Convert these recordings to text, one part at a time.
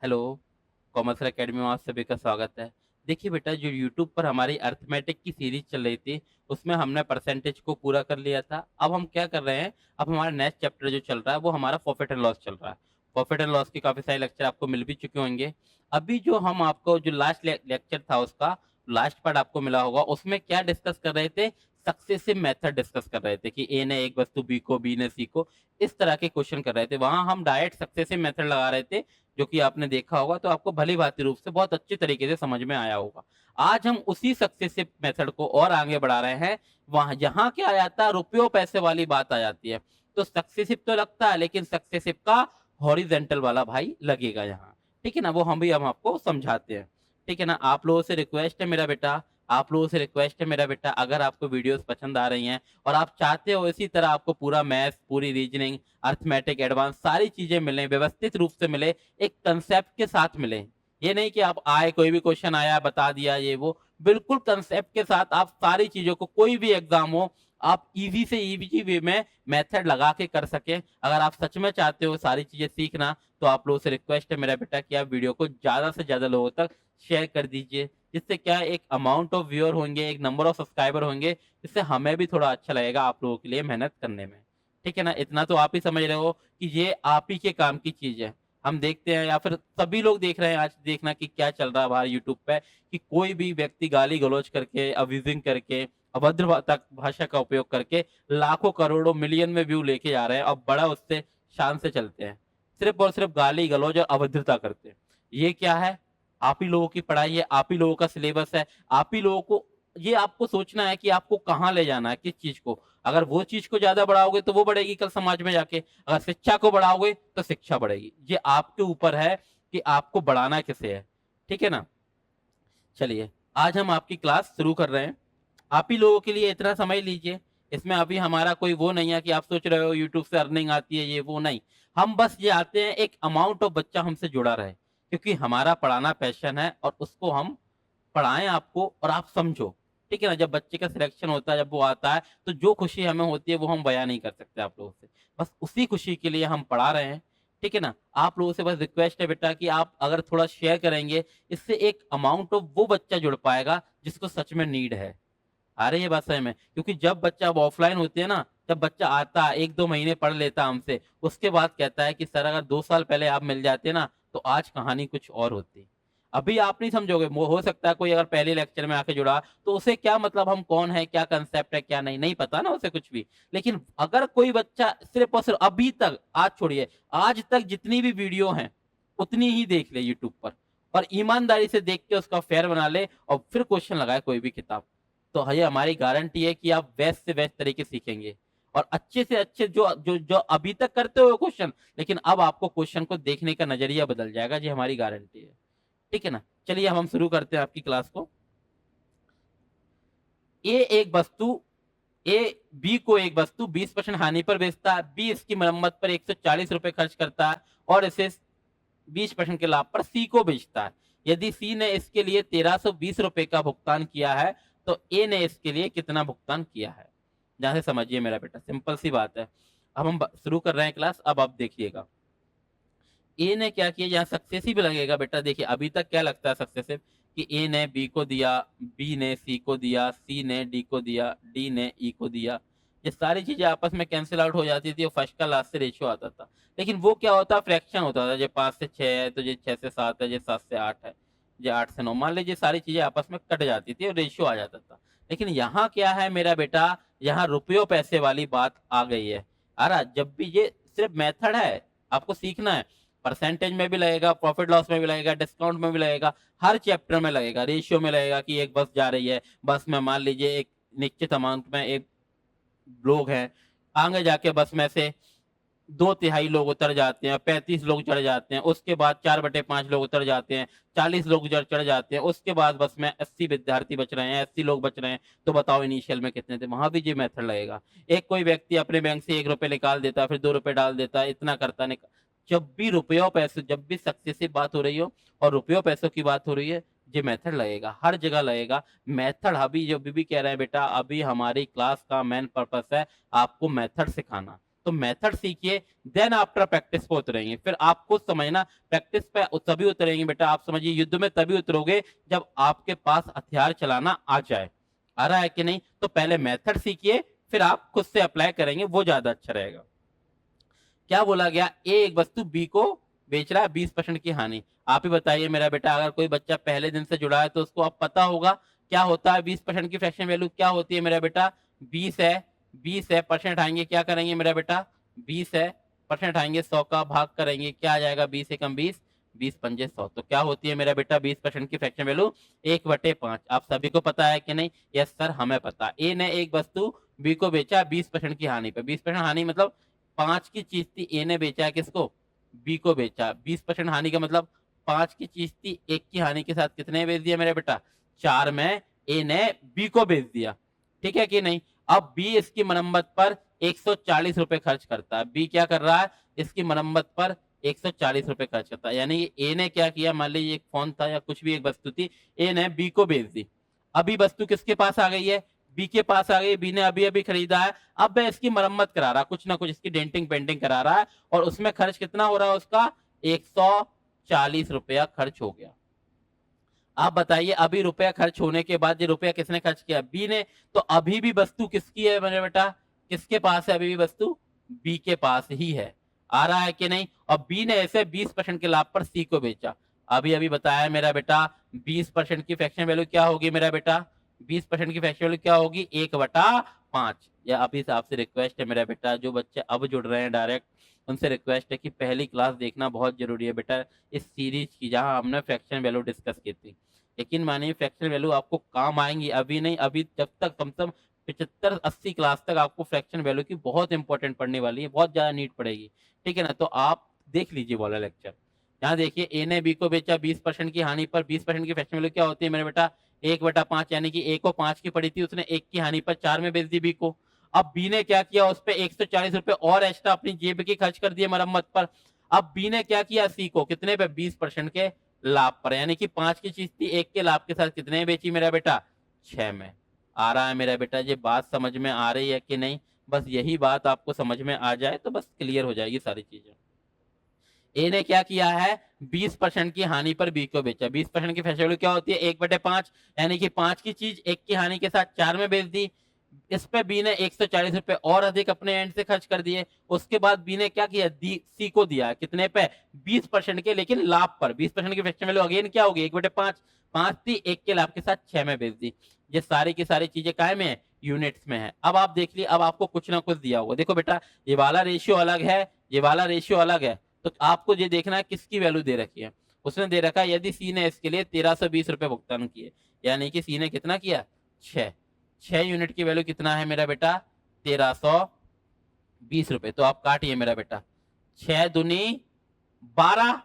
Hello, commerce academy में आप सभी का स्वागत है। देखिए बेटा, जो यूट्यूब पर हमारी अरिथमेटिक की सीरीज़ चल रही थी, उसमें हमने परसेंटेज को पूरा कर लिया था। अब हम क्या कर रहे हैं, अब हमारा नेक्स्ट चैप्टर जो चल रहा है, वो हमारा प्रॉफिट एंड लॉस चल रहा है। प्रॉफिट एंड लॉस के काफ़ी सारे लेक्चर आपको मिल भी चुके होंगे। अभी जो हम आपको जो लास्ट लेक्चर था उसका, लास्ट पार्ट आपको मिला होगा, उसमें क्या डिस्कस कर रहे थे, सक्सेसिव मेथड डिस्कस कर रहे थे कि ए ने एक वस्तु बी को, बी ने सी को, इस तरह के क्वेश्चन कर रहे थे। वहाँ हम डायरेक्ट सक्सेसिव मेथड लगा रहे थे, जो कि आपने देखा होगा, तो आपको भली-भांति रूप से बहुत अच्छी तरीके से समझ में आया होगा। आज हम उसी सक्सेसिव मेथड को और आगे बढ़ा रहे हैं। वहाँ जहाँ क्या आ जाता है, रुपयों पैसे वाली बात आ जाती है। तो सक्सेसिव तो लगता है, लेकिन सक्सेसिव का हॉरिजॉन्टल वाला भाई लगेगा यहाँ। ठीक है ना? वो हम आपको समझाते हैं। ठीक है ना? आप लोगों से रिक्वेस्ट है मेरा बेटा, आप लोगों से रिक्वेस्ट है मेरा बेटा, अगर आपको वीडियोज़ पसंद आ रही हैं और आप चाहते हो इसी तरह आपको पूरा मैथ्स, पूरी रीजनिंग, अरिथमेटिक, एडवांस सारी चीज़ें मिलें, व्यवस्थित रूप से मिले, एक कंसेप्ट के साथ मिले। ये नहीं कि आप आए, कोई भी क्वेश्चन आया, बता दिया ये वो। बिल्कुल कंसेप्ट के साथ आप सारी चीज़ों को, कोई भी एग्ज़ाम हो, आप ईज़ी से ईज़ी वे में मेथड लगा के कर सकें। अगर आप सच में चाहते हो सारी चीज़ें सीखना, तो आप लोगों से रिक्वेस्ट है मेरा बेटा कि आप वीडियो को ज़्यादा से ज़्यादा लोगों तक शेयर कर दीजिए। जिससे क्या है, एक अमाउंट ऑफ व्यूअर होंगे, एक नंबर ऑफ सब्सक्राइबर होंगे, जिससे हमें भी थोड़ा अच्छा लगेगा आप लोगों के लिए मेहनत करने में। ठीक है ना? इतना तो आप ही समझ रहे हो कि ये आप ही के काम की चीज़ है। हम देखते हैं, या फिर सभी लोग देख रहे हैं, आज देखना कि क्या चल रहा है बाहर यूट्यूब पे, कि कोई भी व्यक्ति गाली-गलौच करके, अब्यूज़िंग करके, अभद्र भाषा का उपयोग करके लाखों, करोड़ों, मिलियन में व्यू लेके आ रहे हैं और बड़ा उससे शान से चलते हैं। सिर्फ़ और सिर्फ़ गाली-गलौच और अभद्रता करते हैं। ये क्या है? आप ही लोगों की पढ़ाई है, आप ही लोगों का सिलेबस है, आप ही लोगों को ये आपको सोचना है कि आपको कहाँ ले जाना है, किस चीज़ को। अगर वो चीज़ को ज़्यादा बढ़ाओगे तो वो बढ़ेगी कल समाज में जाके, अगर शिक्षा को बढ़ाओगे तो शिक्षा बढ़ेगी। ये आपके ऊपर है कि आपको बढ़ाना किसे है, ठीक है ना? चलिए, आज हम आपकी क्लास शुरू कर रहे हैं। आप ही लोगों के लिए इतना समझ लीजिए, इसमें अभी हमारा कोई वो नहीं है कि आप सोच रहे हो यूट्यूब से अर्निंग आती है, ये वो नहीं। हम बस ये आते हैं, एक अमाउंट ऑफ बच्चा हमसे जुड़ा रहे, क्योंकि हमारा पढ़ाना पैशन है और उसको हम पढ़ाएँ आपको और आप समझो। ठीक है ना? जब बच्चे का सिलेक्शन होता है, जब वो आता है, तो जो खुशी हमें होती है वो हम बयाँ नहीं कर सकते आप लोगों से। बस उसी खुशी के लिए हम पढ़ा रहे हैं। ठीक है ना? आप लोगों से बस रिक्वेस्ट है बेटा कि आप अगर थोड़ा शेयर करेंगे, इससे एक अमाउंट ऑफ वो बच्चा जुड़ पाएगा जिसको सच में नीड है। आ रही है बात समझ में? क्योंकि जब बच्चा अब ऑफलाइन होते हैं ना, जब बच्चा आता है, 1-2 महीने पढ़ लेता है हमसे, उसके बाद कहता है कि सर अगर 2 साल पहले आप मिल जाते ना, तो आज कहानी कुछ और होती। अभी आप नहीं समझोगे, वो हो सकता है कोई अगर पहले लेक्चर में आके जुड़ा, तो उसे क्या मतलब हम कौन है, क्या कांसेप्ट है, क्या नहीं, नहीं पता ना उसे कुछ भी। लेकिन अगर कोई बच्चा सिर्फ़ और सिर्फ़ अभी तक, आज छोड़िए, आज तक जितनी भी वीडियो हैं, उतनी ही देख ले यूट्यूब पर और ईमानदारी से देख के उसका फेयर बना ले और फिर क्वेश्चन लगाए कोई भी किताब। तो ये हमारी गारंटी है कि आप बेस्ट से बेस्ट तरीके सीखेंगे और अच्छे से अच्छे जो जो जो अभी तक करते हो क्वेश्चन, लेकिन अब आपको क्वेश्चन को देखने का नजरिया बदल जाएगा, ये हमारी गारंटी है। ठीक है ना? चलिए अब हम शुरू करते हैं आपकी क्लास को। ए एक वस्तु ए बी को एक वस्तु 20% हानि पर बेचता है, बी इसकी मरम्मत पर 140 रुपए खर्च करता है और इसे 20% के लाभ पर सी को बेचता है। यदि सी ने इसके लिए 1320 रुपए का भुगतान किया है, तो ए ने इसके लिए कितना भुगतान किया है? ध्यान से समझिए मेरा बेटा, सिंपल सी बात है। अब हम शुरू कर रहे हैं क्लास, अब आप देखिएगा। ए ने क्या किया, यहाँ सक्सेसिव लगेगा बेटा। देखिए अभी तक क्या लगता है सक्सेसिव, कि ए ने बी को दिया, बी ने सी को दिया, सी ने डी को दिया, डी ने ई को दिया। ये सारी चीजें आपस में कैंसिल आउट हो जाती थी और फर्स्ट का लास्ट से रेशियो आता था। लेकिन वो क्या होता, फ्रैक्शन होता था। ये 5 से 6 है, तो ये 6 से 7 है, ये 7 से 8 है, ये 8 से 9, मान लीजिए सारी चीजें आपस में कट जाती थी और रेशियो आ जाता था। लेकिन यहाँ क्या है मेरा बेटा, यहाँ रुपयों पैसे वाली बात आ गई है। आ रहा, जब भी ये सिर्फ मेथड है, आपको सीखना है। परसेंटेज में भी लगेगा, प्रॉफिट लॉस में भी लगेगा, डिस्काउंट में भी लगेगा, हर चैप्टर में लगेगा, रेशियो में लगेगा कि एक बस जा रही है, बस में मान लीजिए एक निश्चित अमाउंट में एक लोग हैं, आगे जाके बस में से 2/3 लोग उतर जाते हैं, 35 लोग चढ़ जाते हैं, उसके बाद 4/5 लोग उतर जाते हैं, 40 लोग चढ़ जाते हैं, उसके बाद बस में 80 विद्यार्थी बच रहे हैं, 80 लोग बच रहे हैं, तो बताओ इनिशियल में कितने थे? वहां भी ये मेथड लगेगा। एक कोई व्यक्ति अपने बैंक से 1 रुपए निकाल देता है, फिर 2 रुपए डाल देता है, इतना करता जब भी रुपयों पैसे, जब भी सक्सेसिव बात हो रही हो और रुपयों पैसों की बात हो रही है, ये मेथड लगेगा, हर जगह लगेगा। मेथड अभी जो अभी भी कह रहे हैं बेटा, अभी हमारी क्लास का मेन पर्पस है आपको मेथड सिखाना। तो मेथड सीखिए, देन आफ्टर प्रैक्टिस पे उतरेंगे। फिर आपको समझना, प्रैक्टिस पे तभी उतरेंगे बेटा, आप समझिए युद्ध में तभी उतरोगे जब आपके पास हथियार चलाना आ जाए। आ रहा है कि नहीं? तो पहले मेथड सीखिए, फिर आप खुद से अप्लाई करेंगे, वो ज्यादा अच्छा रहेगा। क्या बोला गया? ए एक वस्तु बी को बेच रहा है 20% की हानि। आप ही बताइए मेरा बेटा, अगर कोई बच्चा पहले दिन से जुड़ा है तो उसको अब पता होगा क्या होता है 20% की फ्रैक्शन वैल्यू क्या होती है मेरा बेटा? 20 है, 20 है, परसेंट आएंगे, क्या करेंगे मेरा बेटा? 20 है, परसेंट आएंगे 100 का, भाग करेंगे, क्या आ जाएगा? 20 एकम 20, 20 पंजे 100। तो क्या होती है मेरा बेटा 20% की फ्रैक्शन वैल्यू? 1/5। आप सभी को पता है कि नहीं? यस सर, हमें पता। ए ने एक वस्तु बी को बेचा 20% की हानि पे। 20% हानि मतलब 5 की चीज थी, ए ने बेचा है किसको? बी को बेचा। 20% हानि का मतलब 5 की चीज थी, 1 की हानि के साथ कितने बेच दिया मेरा बेटा? 4 में ए ने बी को बेच दिया। ठीक है कि नहीं? अब बी इसकी मरम्मत पर 140 रुपए खर्च करता है। बी क्या कर रहा है? इसकी मरम्मत पर 140 रुपए खर्च करता है। यानी ए ने क्या किया? मान लीजिए एक फोन था या कुछ भी एक वस्तु थी, ए ने बी को बेच दी। अभी वस्तु किसके पास आ गई है? बी के पास आ गई। बी ने अभी अभी खरीदा है, अब वह इसकी मरम्मत करा रहा, कुछ ना कुछ इसकी डेंटिंग पेंटिंग करा रहा है, और उसमें खर्च कितना हो रहा है उसका? 140 रुपया खर्च हो गया। आप बताइए, अभी रुपया खर्च होने के बाद ये रुपया किसने खर्च किया? बी ने। तो अभी भी वस्तु किसकी है मेरे बेटा? किसके पास है अभी भी वस्तु? बी के पास ही है। आ रहा है कि नहीं? और बी ने ऐसे 20% के लाभ पर सी को बेचा। अभी अभी बताया मेरा बेटा, 20% की फ्रैक्शन वैल्यू क्या होगी मेरा बेटा? 20% की फ्रैक्शन वैल्यू क्या होगी? 1/5। या अभी से आपसे रिक्वेस्ट है मेरा बेटा, जो बच्चे अब जुड़ रहे हैं डायरेक्ट, उनसे रिक्वेस्ट है कि पहली क्लास देखना बहुत जरूरी है बेटा, इस सीरीज की, जहां हमने फ्रैक्शन वैल्यू डिस्कस की थी। यकीन मानिए फ्रैक्शन वैल्यू आपको काम आएंगी, अभी नहीं, अभी जब तक कम से कम 75-80 क्लास तक आपको फ्रैक्शन वैल्यू की बहुत इंपॉर्टेंट पढ़ने वाली है, बहुत ज्यादा नीड पड़ेगी। ठीक है ना? तो आप देख लीजिए वाला लेक्चर। यहाँ देखिए, ए ने बी को बेचा 20% की हानि पर। 20% की फ्रैक्शन वैल्यू क्या होती है मेरे बेटा? 1/5। यानी कि ए को 5 की पड़ी थी, उसने 1 की हानि पर 4 में बेच दी बी को। अब बी ने क्या किया? उस पर 140 रुपए और एक्स्ट्रा अपनी जेब की खर्च कर दिए मरम्मत पर। अब बी ने क्या किया? सी को कितने पे? 20% के लाभ पर। यानी कि 5 की चीज थी, 1 के लाभ के साथ कितने बेची मेरा बेटा? 6 में। आ रहा है मेरा बेटा? ये बात समझ में आ रही है कि नहीं? बस यही बात आपको समझ में आ जाए तो बस क्लियर हो जाएगी सारी चीजें। ए ने क्या किया है? 20% की हानि पर बी को बेचा। 20% की फैक्टर वैल्यू क्या होती है? 1/5। यानी कि 5 की चीज 1 की हानि के साथ 4 में बेच दी। इस पे बी ने 140 रुपए और अधिक अपने एंड से खर्च कर दिए। उसके बाद बी ने क्या किया? सी को दिया कितने पे? 20% के, लेकिन लाभ पर। 20% की फ्रैक्शन वैल्यू अगेन क्या होगी? 1/5। 5 थी, 1 के लाभ के साथ 6 में बेच दी। ये सारी की सारी चीजें काय में है? यूनिट्स में है। अब आप देख लिए, अब आपको कुछ ना कुछ दिया होगा। देखो बेटा, ये वाला रेशियो अलग है, ये वाला रेशियो अलग है, तो आपको ये देखना है किसकी वैल्यू दे रखी है। उसने दे रखा है यदि सी ने इसके लिए 1320 रुपए भुगतान किए, यानी कि सी ने कितना किया? 6 यूनिट की वैल्यू कितना है मेरा बेटा? 1320 रुपए। तो आप काटिए मेरा बेटा, 6 दूनी 12,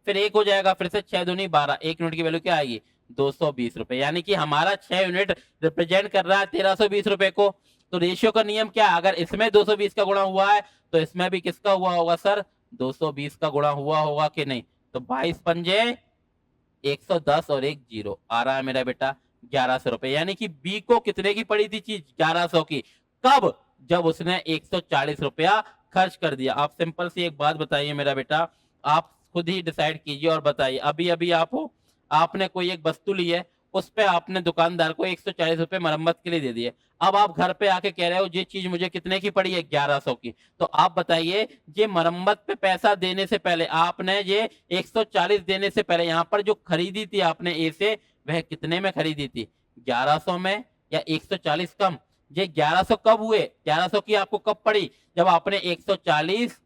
फिर एक हो जाएगा, फिर से 6 दूनी 12, 1 यूनिट की वैल्यू क्या आएगी? 220 रुपए। यानी कि हमारा 6 यूनिट रिप्रेजेंट कर रहा है 1320 रुपए को। तो रेशियो का नियम क्या है? अगर इसमें 220 का गुणा हुआ है तो इसमें भी किसका हुआ होगा सर? 220 का गुणा हुआ होगा कि नहीं? तो 22 पंजे 110 और एक जीरो। आ रहा है मेरा बेटा 1100 रुपए। यानी कि बी को कितने की पड़ी थी चीज? 1100 की। कब? जब उसने 140 रुपया खर्च कर दिया। आप सिंपल सी एक बात बताइए मेरा बेटा, आप खुद ही डिसाइड कीजिए और बताइए। अभी अभी आप हो, आपने कोई एक वस्तु ली है, उस पे आपने दुकानदार को 140 रुपए मरम्मत के लिए दे दिए। अब आप घर पे आके कह रहे हो ये चीज मुझे कितने की पड़ी है? 1100 की। तो आप बताइए, ये मरम्मत पे पैसा देने से पहले आपने ये 140 देने से पहले यहाँ पर जो खरीदी थी आपने ए से, वह कितने में खरीदी थी? 1100 में या 140 कम? ये 1100 कब हुए? 1100 की आपको कब पड़ी? जब आपने 140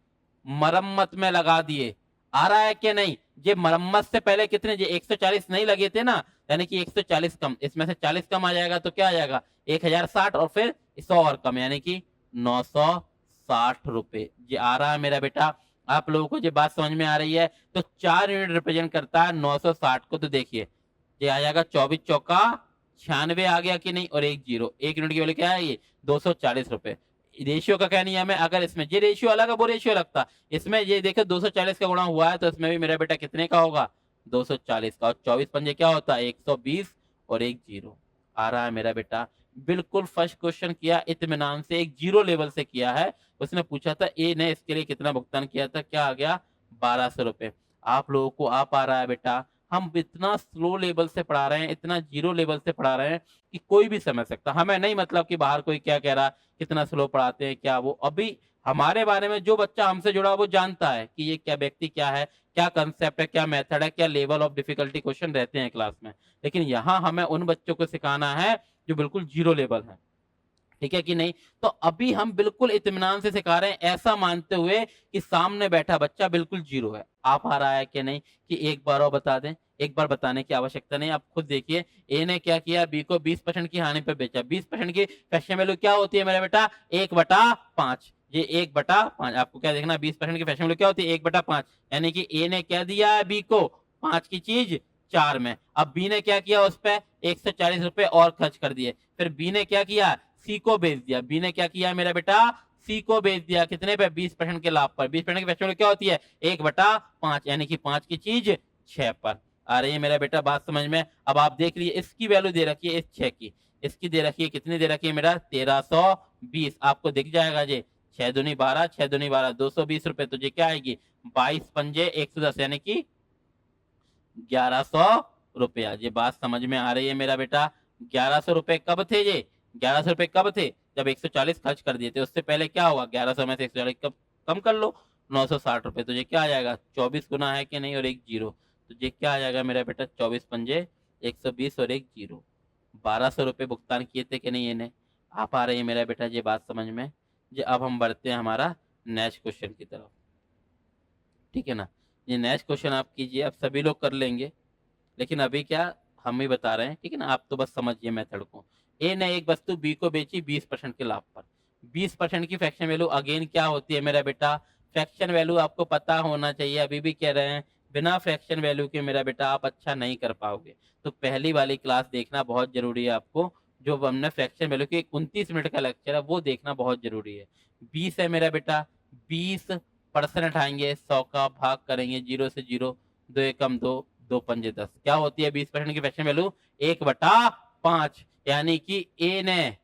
मरम्मत में लगा दिए। आ रहा है कि नहीं? ये मरम्मत से पहले कितने? ये 140 नहीं लगे थे ना, यानी कि 140 कम, इसमें से 40 कम आ जाएगा तो क्या आ जाएगा? 1060, और फिर 100 और कम, यानी कि 960 रुपए। ये आ रहा है मेरा बेटा? आप लोगों को ये बात समझ में आ रही है? तो 4 यूनिट रिप्रेजेंट करता है 960 को। तो देखिए, ये आ जाएगा 24 चौका 96 आ गया कि नहीं? और एक जीरो, 1 यूनिट की वैल्यू क्या है? ये 240 रुपए। रेशियो का क्या नियम है? अगर इसमें ये रेशियो अलग है, वो रेशियो लगता, इसमें ये देखो 240 का गुणा हुआ है, तो इसमें भी मेरा बेटा कितने का होगा? 240 का। और 24 पंजे क्या होता है? 120 और एक जीरो। आ रहा है मेरा बेटा? बिल्कुल फर्स्ट क्वेश्चन किया इत्मीनान से, एक जीरो लेवल से किया है। उसने पूछा था ए ने इसके लिए कितना भुगतान किया था, क्या आ गया 1200 रुपए। आप लोगों को आ पा रहा है बेटा? हम इतना स्लो लेवल से पढ़ा रहे हैं, इतना जीरो लेवल से पढ़ा रहे हैं कि कोई भी समझ सकता। हमें नहीं मतलब कि बाहर कोई क्या कह रहा, कितना स्लो पढ़ाते हैं क्या वो। अभी हमारे बारे में जो बच्चा हमसे जुड़ा वो जानता है कि ये क्या व्यक्ति क्या है, क्या कंसेप्ट है, क्या मेथड है, क्या लेवल ऑफ डिफिकल्टी क्वेश्चन रहते हैं क्लास में। लेकिन यहाँ हमें उन बच्चों को सिखाना है जो बिल्कुल जीरो लेवल है, ठीक है कि नहीं। तो अभी हम बिल्कुल इत्मीनान से सिखा रहे हैं, ऐसा मानते हुए कि सामने बैठा बच्चा बिल्कुल जीरो है। आप आ रहा है कि नहीं, कि एक बार और बता दें। एक बार बताने की आवश्यकता नहीं, आप खुद देखिए। ए ने क्या किया, बी को 20% की हानि पर बेचा। 20% की फ्रैक्शन वैल्यू क्या होती है मेरा बेटा, 1/5। ये 1/5, आपको क्या देखना, 20% की फ्रैक्शन वैल्यू क्या होती है, 1/5। यानी कि ए ने क्या दिया है बी को, 5 की चीज 4 में। अब बी ने क्या किया, उस पर 140 रुपए और खर्च कर दिए। फिर बी ने क्या किया, सी को बेच दिया। बी ने क्या किया मेरा बेटा, सी को बेच दिया। कितने पे, 20% के लाभ पर। 20% की फ्रैक्शन क्या होती है, 1/5, यानी कि 5 की चीज 6 पर। आ रही है मेरा बेटा बात समझ में। अब आप देख लीजिए, इसकी वैल्यू दे रखी है इस 6 की, इसकी दे रखी है, कितनी दे रखी है मेरा, 1320। आपको दिख जाएगा जी, 6 दूनी 12, 6 दूनी 12, 220 रुपए। तो ये क्या आएगी, 22 पंजे 110, यानी कि 1100 रुपया। ये बात समझ में आ रही है मेरा बेटा। 1100 रुपए कब थे ये, 1100 रुपए कब थे, जब 140 खर्च कर दिए थे। उससे पहले क्या हुआ, 1100 में से 140 कम कर लो, 960 रुपए। तो ये क्या आ जाएगा, 24 गुना है कि नहीं, और एक जीरो। तो ये क्या आ जाएगा मेरा बेटा, 24 पंजे 120 और एक जीरो। 1200 रुपए भुगतान किए थे कि नहीं इन्हें। आप आ रही है मेरा बेटा ये बात समझ में। ये अब हम बढ़ते हैं हमारा नेक्स्ट क्वेश्चन की तरफ, ठीक है ना। ये नेक्स्ट क्वेश्चन आप कीजिए, आप सभी लोग कर लेंगे, लेकिन अभी क्या हम ही बता रहे हैं, ठीक है ना। आप तो बस समझिए मेथड को। ए ने एक वस्तु बी को बेची 20% के लाभ पर। 20% की फ्रैक्शन वैल्यू अगेन क्या होती है मेरा बेटा, फ्रैक्शन वैल्यू आपको पता होना चाहिए। अभी भी कह रहे हैं, बिना फ्रैक्शन वैल्यू के मेरा बेटा आप अच्छा नहीं कर पाओगे। तो पहली वाली क्लास देखना बहुत जरूरी है आपको, जो हमने फ्रैक्शन वैल्यू की 29 मिनट का लेक्चर है वो देखना बहुत जरूरी है। 20 है मेरा बेटा, 20% उठाएंगे, 100 का भाग करेंगे, जीरो से जीरो, दो एकम दो, 2 पंजे 10। क्या होती है 20% की फ्रैक्शन वैल्यू, 1/5। यानी कि ए ने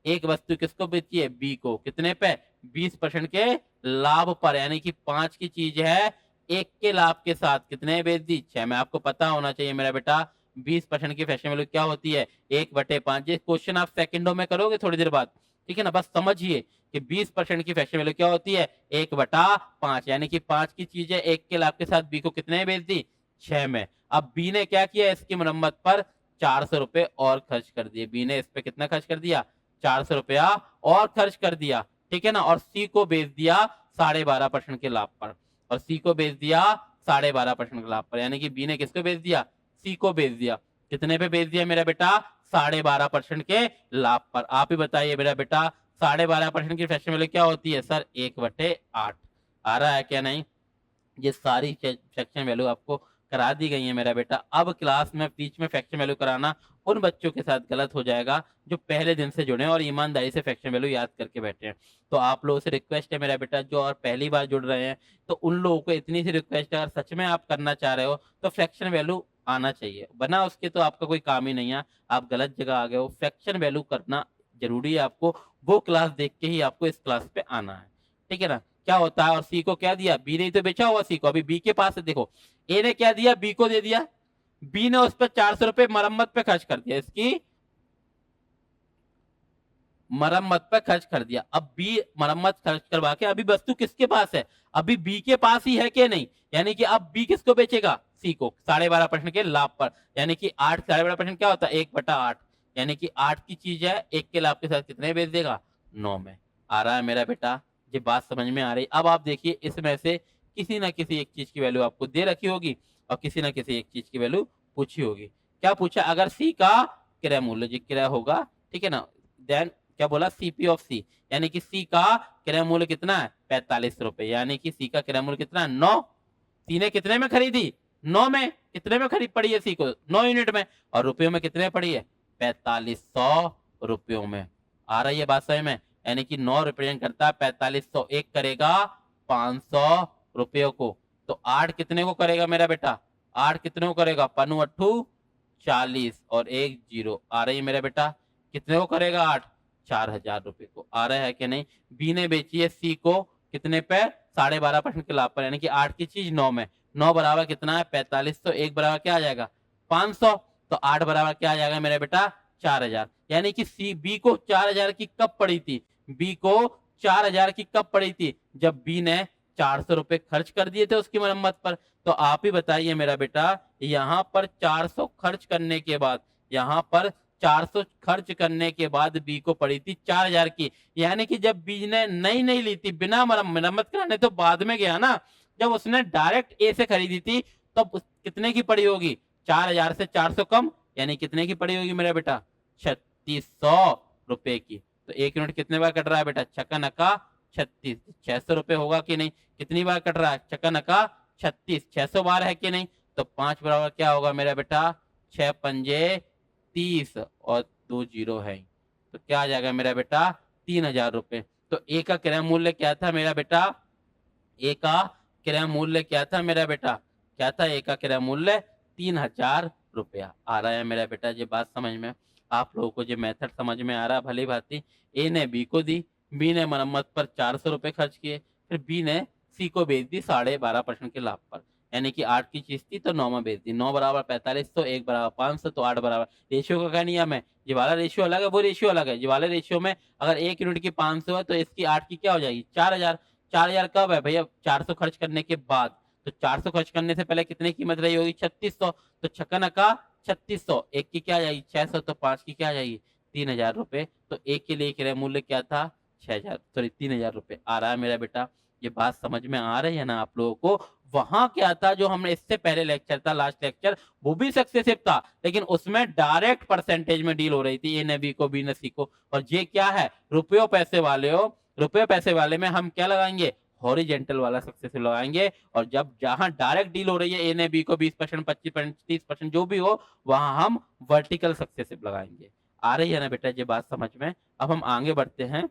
एक वस्तु किसको बेची है, बी को, कितने पे, 20% के लाभ पर। यानी कि 5 की चीज है, एक के लाभ के साथ कितने बेच दी, 6 में। आपको पता होना चाहिए मेरा बेटा 20% की फ्रैक्शन वैल्यू क्या होती है, 1/5। ये क्वेश्चन आप सेकंडों में करोगे थोड़ी देर बाद, ठीक है ना। बस समझिए कि 20% की फ्रैक्शन वैल्यू क्या होती है, 1/5। यानी कि 5 की चीज है, एक के लाभ के साथ बी को कितने बेच दी, 6 में। अब बी ने क्या किया, इसकी मरम्मत पर 400 रुपए और खर्च कर दिए। बी ने इस पे कितना खर्च कर दिया, 400 रुपया और खर्च कर दिया, ठीक है ना। और सी को बेच दिया 12.5% के लाभ पर। और सी को बेच दिया 12.5% के लाभ पर। यानी कि बी ने किसको बेच दिया, सी को बेच दिया। कितने पे बेच दिया मेरा बेटा, 12.5% के लाभ पर। आप ही बताइए मेरा बेटा, 12.5% की फ्रैक्शन वैल्यू क्या होती है सर, 1/8। आ रहा है क्या नहीं। ये सारी फ्रैक्शन वैल्यू आपको करा दी गई है मेरा बेटा। अब क्लास में बीच में फ्रैक्शन वैल्यू कराना उन बच्चों के साथ गलत हो जाएगा जो पहले दिन से जुड़े हैं और ईमानदारी से फ्रैक्शन वैल्यू याद करके बैठे हैं। तो आप लोगों से रिक्वेस्ट है मेरा बेटा, जो और पहली बार जुड़ रहे हैं, तो उन लोगों को इतनी सी रिक्वेस्ट है, अगर सच में आप करना चाह रहे हो तो फ्रैक्शन वैल्यू आना चाहिए, बना उसके तो आपका कोई काम ही नहीं है। आप गलत जगह आ गए हो। फ्रैक्शन वैल्यू करना जरूरी है आपको, वो क्लास देख के ही आपको इस क्लास पे आना है, ठीक है ना। क्या होता है, और सी को क्या दिया, बी ने तो बेचा हुआ सी को, अभी बी के पास है। देखो ए ने क्या दिया, बी को दे दिया। बी ने उस पर 400 रुपए मरम्मत पे खर्च कर दिया, इसकी मरम्मत पे खर्च कर दिया। अब बी मरम्मत खर्च करवा के अभी वस्तु किसके पास है, अभी बी के पास ही है कि नहीं। यानी कि अब बी किसको बेचेगा, सी को, 12.5% के लाभ पर। यानी कि 8 12.5% क्या होता है, 1/8। यानी कि 8 की चीज है, एक के लाभ के साथ कितने बेच देगा, 9 में। आ रहा है मेरा बेटा, ये बात समझ में आ रही। अब आप देखिए, इसमें से किसी ना किसी एक चीज की वैल्यू आपको दे रखी होगी और किसी ना किसी एक चीज की वैल्यू पूछी होगी। क्या पूछा, अगर सी का क्रय मूल्य, जो क्रय होगा, ठीक है ना, देन क्या बोला, सीपी ऑफ सी, यानी कि सी का क्रय मूल्य कितना है, 45 रुपए। यानी कि सी का क्रय मूल्य कितना है, 9। सी ने कितने में खरीदी, 9 में। कितने में खरीद पड़ी है सी को, 9 यूनिट में। और रुपयों में कितने पड़ी है, 4500 रुपयों में। आ रही है बात समझ में। यानी कि 9 रिप्रेजेंट करता है 4500, एक करेगा 500 रुपयों को। तो 8 कितने को करेगा मेरा बेटा, 8 कितने को करेगा, पनु अट्ठू 40 और एक जीरो। आ रही है मेरा बेटा। कितने को करेगा 8, 4000 रुपए को। आ रहा है कि नहीं। बी ने बेची है सी को कितने पे, 12.5% के लाभ पर, यानी कि 8 की चीज 9 में, 9 बराबर कितना है 45, तो 1 बराबर क्या आ जाएगा 500, तो 8 बराबर क्या आ जाएगा मेरा बेटा 4000। यानी कि सी बी को 4000 की कब पड़ी थी, बी को 4000 की कब पड़ी थी, जब बी ने 400 रुपए खर्च कर दिए थे उसकी मरम्मत पर। तो आप ही बताइए मेरा बेटा, यहां पर 400 खर्च करने के बाद, यहां पर 400 खर्च करने के बाद बी को पड़ी थी 4000 की, यानी कि जब बी ने नई नहीं ली थी बिना मरम्मत कराने, तो बाद में गया ना, जब उसने डायरेक्ट ए से खरीदी थी तब कितने की पड़ी होगी, 4000 से 400 कम, यानी कितने की पड़ी होगी मेरा बेटा 3600 रुपए की। तो 1 यूनिट कितने बार कट रहा है बेटा, छक्का नक्का 36, 600 रुपए होगा कि नहीं, कितनी बार कट रहा है छक्का नक्का 36, 600 बार है कि नहीं। तो 5 बराबर क्या होगा मेरा बेटा 6 पंजे 30 और 2 जीरो है, तो क्या आ जाएगा मेरा बेटा 3000 रुपए। तो ए का क्रय मूल्य क्या था मेरा बेटा, ए का क्रय मूल्य क्या था मेरा बेटा, क्या था ए का क्रय मूल्य 3000 रुपया। आ रहा है मेरा बेटा ये बात समझ में, आप लोगों को ये मेथड समझ में आ रहा है भली भांति। ए ने बी को दी, बी ने मरम्मत पर 400 रुपए खर्च किए, फिर बी ने सी को बेच दी 12.5% के लाभ पर, यानी कि 8 की चीज थी तो 9 में बेच दी, 9 बराबर 45, तो 1 बराबर 500, तो 8 बराबर, रेशियो का क्या नियम है, ये वाला रेशियो अलग है वो रेशियो अलग है। ये वाले रेशियो में अगर 1 यूनिट की 500 है तो इसकी 8 की क्या हो जाएगी 4000। 4000 कब है भैया 400 खर्च करने के बाद, तो 400 खर्च करने से पहले कितने कीमत रही होगी 3600, तो छक्का नक्का 3600, एक की क्या आ जाएगी 600, तो 5 की क्या आ जाएगी 3000 रुपए। तो एक के लिए क्रय मूल्य क्या था 6000, सॉरी 3000 रुपए। आ रहा है मेरा बेटा, ये बात समझ में आ रही है ना आप लोगों को। वहां क्या था जो हमने इससे पहले लेक्चर था, लास्ट लेक्चर, वो भी सक्सेसिव था, लेकिन उसमें डायरेक्ट परसेंटेज में डील हो रही थी, ए ने बी को बी ने सी को। और ये क्या है रुपयों पैसे वाले हो, रुपये पैसे वाले में हम क्या लगाएंगे हॉरिजेंटल वाला सक्सेसिव लगाएंगे, और जब जहां डायरेक्ट डील हो रही है ए ने बी को 20%, 25%, 30% जो भी हो, वहां हम वर्टिकल सक्सेसिव लगाएंगे। आ रही है ना बेटा ये बात समझ में। अब हम आगे बढ़ते हैं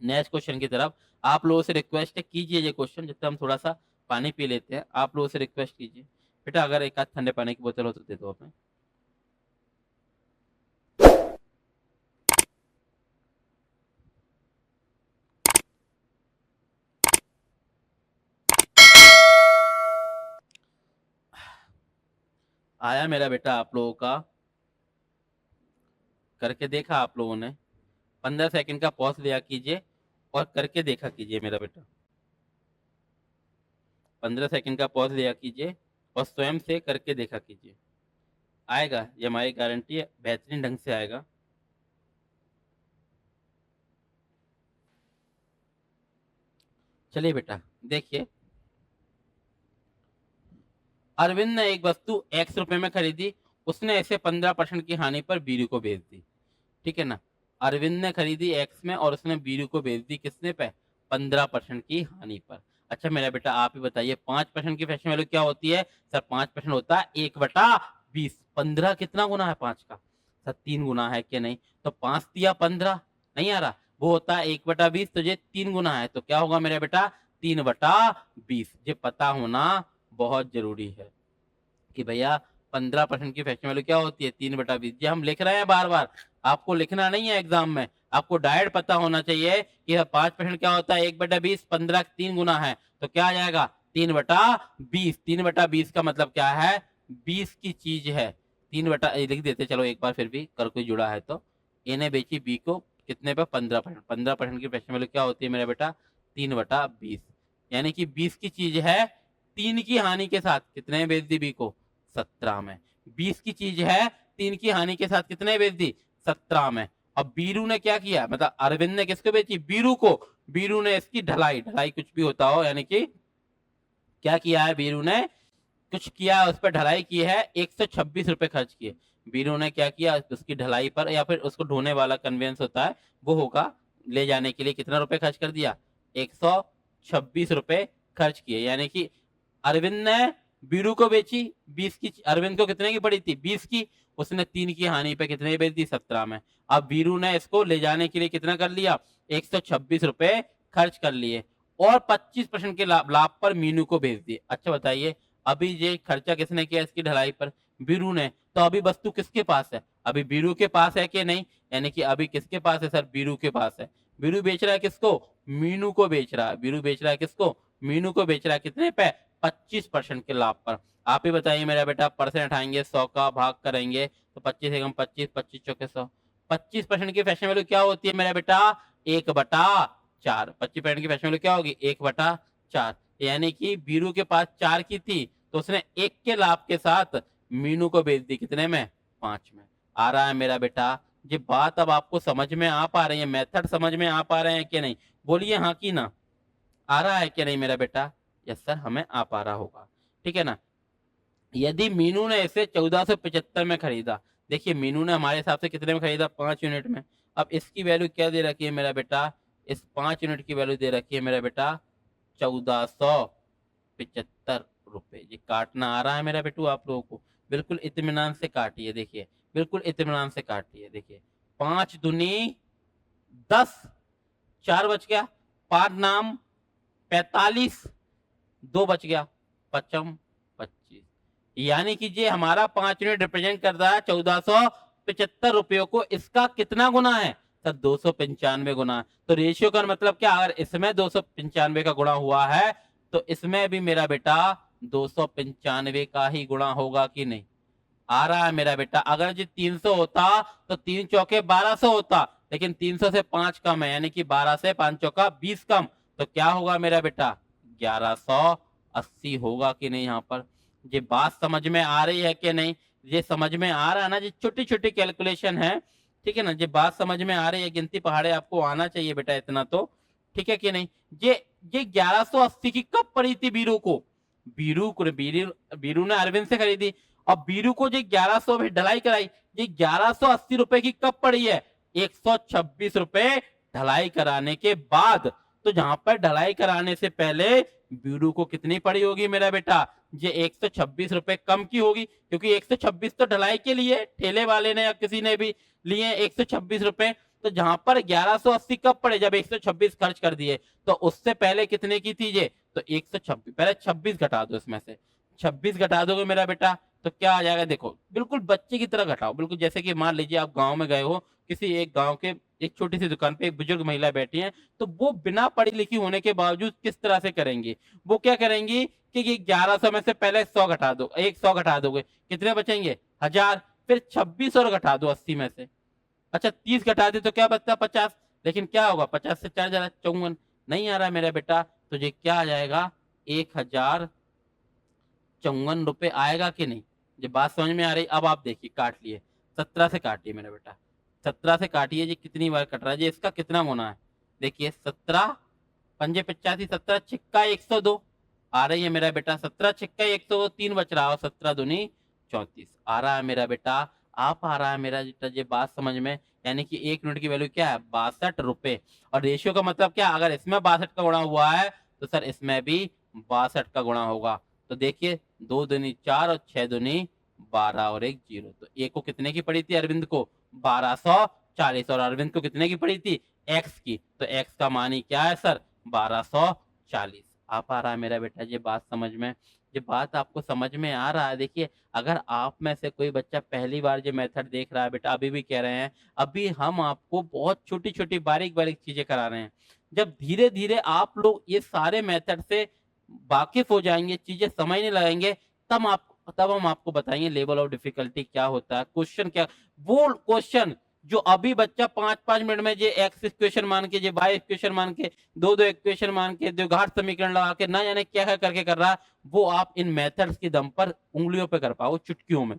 नेक्स्ट क्वेश्चन की तरफ। आप लोगों से रिक्वेस्ट है कीजिए ये क्वेश्चन, जिससे हम थोड़ा सा पानी पी लेते हैं। आप लोगों से रिक्वेस्ट कीजिए बेटा, अगर एक आध ठंडे पानी की बोतल हो तो दे दो हमें। आया मेरा बेटा आप लोगों का, करके देखा आप लोगों ने, 15 सेकंड का पॉज लिया कीजिए और करके देखा कीजिए मेरा बेटा। 15 सेकंड का पॉज लिया कीजिए और स्वयं से करके देखा कीजिए। आएगा, ये हमारी गारंटी है, बेहतरीन ढंग से आएगा। चलिए बेटा देखिए, अरविंद ने एक वस्तु x रुपए में खरीदी, उसने इसे 15% की हानि पर बीरू को बेच दी। ठीक है ना, अरविंद ने खरीदी x में और उसने बीरू को बेच दी किसने पे 15% की हानि पर। अच्छा मेरा बेटा आप ही बताइए 5% की फैशन वैल्यू क्या होती है सर, 5% होता है 1/20। 15 कितना गुना है 5 का सर, 3 गुना है कि नहीं, तो 5 दिया 15 नहीं आ रहा, वो होता है 1/20, तो ये 3 गुना है, तो क्या होगा मेरा बेटा 3/20। ये पता होना बहुत जरूरी है कि भैया 15% की फ्रैक्शन वैल्यू क्या होती है 3/20। ये हम लिख रहे हैं बार बार, आपको लिखना नहीं है एग्जाम में, आपको डायरेक्ट पता होना चाहिए कि 5% क्या होता है 1/20, 15 3 गुना है, तो क्या आ जाएगा 3/20। 3/20 का मतलब क्या है 20 की चीज है, 3 लिख देते चलो एक बार, फिर भी कर कोई जुड़ा है तो। ए ने बेची बी को कितने पे 15%, 15% की फ्रैक्शन वैल्यू क्या होती है मेरा बेटा 3/20, यानी कि 20 की चीज है, 3 की हानि के साथ कितने बेच दी बी को 17 में। 20 की चीज है, 3 की हानि के साथ कितने बेच दी 17 में। अब बीरू ने क्या किया, मतलब अरविंद ने किसको बेची बीरू को, बीरू ने इसकी ढलाई, ढलाई कुछ भी होता हो, यानी कि क्या किया है बीरू ने कुछ किया, उस पर ढलाई की है 126 रुपए खर्च किए। बीरू ने क्या किया उसकी ढलाई पर, या फिर उसको ढोने वाला कन्वेंस होता है वो होगा, ले जाने के लिए कितना रुपए खर्च कर दिया 126 रुपए खर्च किए, यानी कि अरविंद ने बीरू को बेची 20 की, अरविंद को कितने की पड़ी थी 20 की, उसने 3 की हानि पे कितने बेच दी 17 में। अब बीरू ने इसको ले जाने के लिए कितना कर लिया 126 रुपए खर्च कर लिए और 25% के लाभ पर मीनू को भेज दिए। अच्छा बताइए अभी ये खर्चा किसने किया इसकी ढलाई पर, बीरू ने। तो अभी वस्तु किसके पास है? अभी बीरू के पास है कि नहीं? यानी कि अभी किसके पास है सर? बीरू के पास है। बीरू बेच रहा है किसको? मीनू को बेच रहा है। बीरू बेच रहा है किसको? मीनू को बेच रहा है। कितने पे? 25% के लाभ पर। आप ही बताइए मेरा बेटा, परसेंट उठाएंगे, 100 का भाग करेंगे तो 25 एकम 25, 25 चौके 100। 25% की फैशन वैल्यू क्या होती है मेरा बेटा? 1/4। 25% की फैशन वैल्यू क्या होगी? 1/4। यानी कि बीरू के पास 4 की थी तो उसने 1 के लाभ के साथ मीनू को बेच दी। कितने में? 5 में। आ रहा है मेरा बेटा? ये बात अब आपको समझ में आ पा रही है? मेथड समझ में आ पा रहे हैं कि नहीं? बोलिए हाँ कि ना। आ रहा है कि नहीं मेरा बेटा? यस सर, हमें आ पा रहा होगा। ठीक है ना। यदि मीनू ने इसे 1475 में खरीदा, देखिए मीनू ने हमारे हिसाब से कितने में खरीदा? 5 यूनिट में। अब इसकी वैल्यू क्या दे रखी है मेरा बेटा? इस 5 यूनिट की वैल्यू दे रखी है मेरा बेटा 1475 रुपए। ये काटना आ रहा है मेरा बेटू आप लोगों को? बिल्कुल इत्मीनान से काटिए। देखिए बिल्कुल इत्मीनान से काटिए। देखिए 5 दूनी 10, 4 बच गया, 5 नाम 45, 2 बच गया, पचम 25। यानी कि ये हमारा 5 यूनिट रिप्रेजेंट कर रहा है 1475 रुपयों को। इसका कितना गुना है सर? 295 गुना। तो रेशियो का मतलब क्या? अगर इसमें 295 का गुणा हुआ है तो इसमें भी मेरा बेटा 295 का ही गुणा होगा कि नहीं? आ रहा है मेरा बेटा? अगर जी 300 होता तो 3 चौके 1200 होता, लेकिन 300 से 5 कम है, यानी कि 12 से 5 चौका 20 कम। तो क्या होगा मेरा बेटा? 1180 होगा कि नहीं? यहाँ पर ये बात समझ में आ रही है कि नहीं? ये समझ में आ रहा है ना? ये छोटी छोटी कैलकुलेशन है, ठीक है ना। ये बात समझ में आ रही है? गिनती पहाड़े आपको आना चाहिए बेटा इतना तो, ठीक है कि नहीं। ये 1180 की कब पड़ी थी बीरू को? बीरू ने अरविंद से खरीदी और बीरू को जो 1100 में ढलाई कराई, ये 1180 रुपए की कब पड़ी है? 126 रुपए ढलाई कराने के बाद। तो जहां पर ढलाई कराने से पहले बीरू को कितनी पड़ी होगी मेरा बेटा? ये 126 रुपए कम की होगी, क्योंकि 126 तो ढलाई के लिए ठेले वाले ने या किसी ने भी लिए 126 रुपए। तो जहां पर 1180 कब पड़े? जब 126 खर्च कर दिए। तो उससे पहले कितने की थी ये? तो 126, पहले 26 घटा दो, इसमें से 26 घटा दोगे मेरा बेटा तो क्या आ जाएगा? देखो बिल्कुल बच्चे की तरह घटाओ। बिल्कुल जैसे कि मान लीजिए आप गांव में गए हो, किसी एक गांव के एक छोटी सी दुकान पे एक बुजुर्ग महिला बैठी है, तो वो बिना पढ़ी लिखी होने के बावजूद किस तरह से करेंगी? वो क्या करेंगी कि ये 1100 में से पहले 100 घटा दो, 100 घटा दोगे, कितने बचेंगे? 1000। फिर 26 और घटा दो 80 में से। अच्छा 30 घटा दे तो क्या बचता? 50। लेकिन क्या होगा? 50 से 4 जा 54। नहीं आ रहा मेरा बेटा? तो ये क्या आ जाएगा? 1054 रुपए आएगा कि नहीं? ये बात समझ में आ रही? अब आप देखिए काट लिए, 17 से काटिए मेरा बेटा, 17 से काटिए। ये कितनी बार कट रहा है? ये इसका कितना गुना है? देखिए 17 पंजे 85, 17 छिक्का 102 आ रही है मेरा बेटा। 17 छिक्का 102, 3 बच रहा हो, 17 दूनी 34 आ रहा है मेरा बेटा। आप आ रहा है मेरा बेटा ये बात समझ में? यानी कि 1 यूनिट की वैल्यू क्या है? 62 रुपए। और रेशियो का मतलब क्या? अगर इसमें 62 का गुणा हुआ है तो सर इसमें भी 62 का गुणा होगा। तो देखिए 2 दूनी 4 और 6 दूनी 12 और 1 0। तो ए को कितने की पड़ी थी अरविंद को? 1240। और अरविंद को कितने की पड़ी थी? एक्स की। तो एक्स का मान ही क्या है सर? 1240। आ पा रहा है मेरा बेटा ये बात समझ में? ये बात आपको समझ में आ रहा है? देखिए अगर आप में से कोई बच्चा पहली बार ये मेथड देख रहा है बेटा, अभी भी कह रहे हैं, अभी हम आपको बहुत छोटी छोटी बारीक बारीक चीजें करा रहे हैं। जब धीरे धीरे आप लोग ये सारे मेथड से वाकिफ हो जाएंगे, चीजें समझने लगेंगे, तब हम आपको बताएंगे लेवल ऑफ डिफिकल्टी क्या होता है, क्वेश्चन क्या। वो क्वेश्चन जो अभी बच्चा 5-5 मिनट में ये एक्स इक्वेशन मान के, ये वाई इक्वेशन मान के, दो इक्वेशन मान के, द्विघात समीकरण लगा के ना जाने क्या क्या करके कर रहा है, वो आप इन मेथड्स के दम पर उंगलियों पे कर पाओ, चुटकियों में।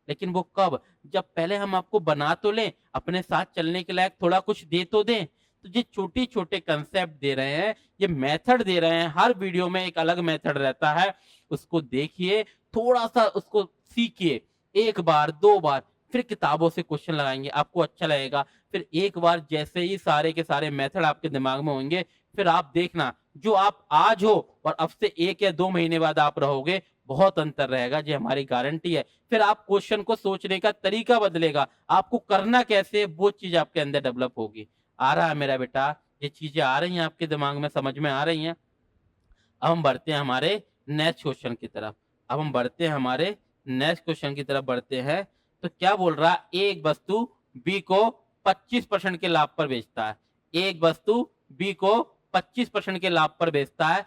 लेकिन वो कब? जब पहले हम आपको बना तो लें, अपने साथ चलने के लायक थोड़ा कुछ दे तो दें। तो ये छोटे छोटे कंसेप्ट दे रहे हैं, ये मेथड दे रहे हैं। हर वीडियो में एक अलग मेथड रहता है, उसको देखिए, थोड़ा सा उसको सीखिए, 1 बार 2 बार, फिर किताबों से क्वेश्चन लगाएंगे, आपको अच्छा लगेगा। फिर एक बार जैसे ही सारे के सारे मेथड आपके दिमाग में होंगे, फिर आप देखना जो आप आज हो और अब से 1 या 2 महीने बाद आप रहोगे, बहुत अंतर रहेगा, ये हमारी गारंटी है। फिर आप क्वेश्चन को सोचने का तरीका बदलेगा, आपको करना कैसे वो चीज आपके अंदर डेवलप होगी। आ रहा है मेरा बेटा? ये चीजें आ रही हैं आपके दिमाग में, समझ में आ रही हैं? अब हम बढ़ते हैं हमारे नेक्स्ट क्वेश्चन की तरफ। अब हम बढ़ते हैं हमारे नेक्स्ट क्वेश्चन की तरफ बढ़ते हैं। तो क्या बोल रहा है, एक वस्तु बी को 25% के लाभ पर बेचता है। एक वस्तु बी को 25% के लाभ पर बेचता है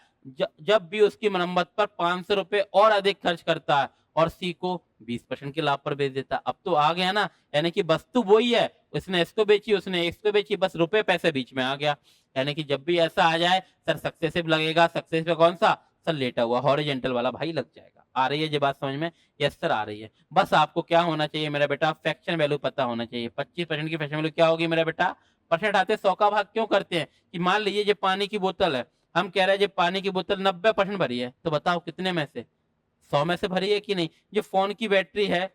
जब बी उसकी मरम्मत पर 500 रुपए और अधिक खर्च करता है और सी को 20% के लाभ पर बेच देता है। अब तो आ गया ना, यानी कि वस्तु वही है, उसने इसको बेची, उसने इसको बेची, बस रुपए पैसे बीच में आ गया। यानी कि जब भी ऐसा आ जाए सर सक्सेसिव लगेगा। सक्सेसिव कौन सा सर, लेटा हुआ हॉरिजेंटल वाला भाई लग जाएगा। आ रही है ये बात समझ में? यस सर आ रही है। बस आपको क्या होना चाहिए मेरा बेटा, फ्रैक्शन वैल्यू पता होना चाहिए। 25% की फ्रैक्शन वैल्यू क्या होगी मेरा बेटा, परसेंट आते 100 का भाग क्यों करते हैं कि मान लीजिए ये पानी की बोतल है, हम कह रहे हैं ये पानी की बोतल 90% भरी है, तो बताओ कितने में से, 100 में से भरी है कि नहीं। ये फोन की बैटरी है,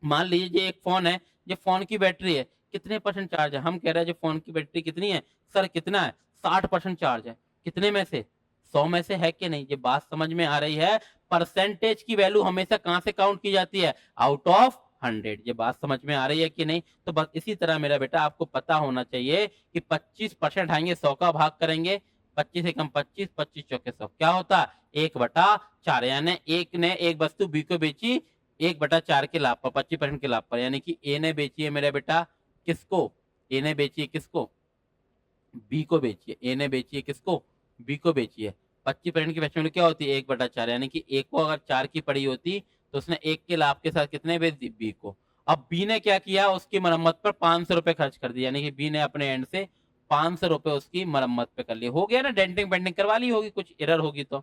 मान लीजिए ये एक फोन है, ये फोन की बैटरी है, कितने परसेंट चार्ज है, हम कह रहे हैं जो फोन की बैटरी कितनी है सर, कितना है 60% चार्ज है, कितने में से 100 में से, है कि नहीं। ये बात समझ में आ रही है। परसेंटेज की वैल्यू हमेशा कहां से काउंट की जाती है, आउट ऑफ 100। ये बात समझ में आ रही है कि नहीं। तो बस इसी तरह मेरा बेटा आपको पता होना चाहिए कि 25% आएंगे 100 का भाग करेंगे, 25 से कम 25, 25 चौके 100 क्या होता है 1/4। यानी एक ने एक वस्तु बी को बेची 1/4 के लाभ पर, 25% के लाभ पर, यानी कि ए ने बेची है मेरा बेटा किसको, ए ने बेची है किसको, बी को बेची है। ए ने बेची है किसको, बी को बेची है। 25% की फ्रैक्शन वैल्यू क्या होती है 1/4, यानी कि ए को अगर 4 की पड़ी होती तो उसने 1 के लाभ के साथ कितने बेच दी, बी को। अब बी ने क्या किया, उसकी मरम्मत पर 500 रुपए खर्च कर दिया, यानी कि बी ने अपने एंड से 500 रुपए उसकी मरम्मत पे कर लिए। हो गया ना, डेंटिंग पेंटिंग करवा ली होगी, कुछ एरर होगी तो,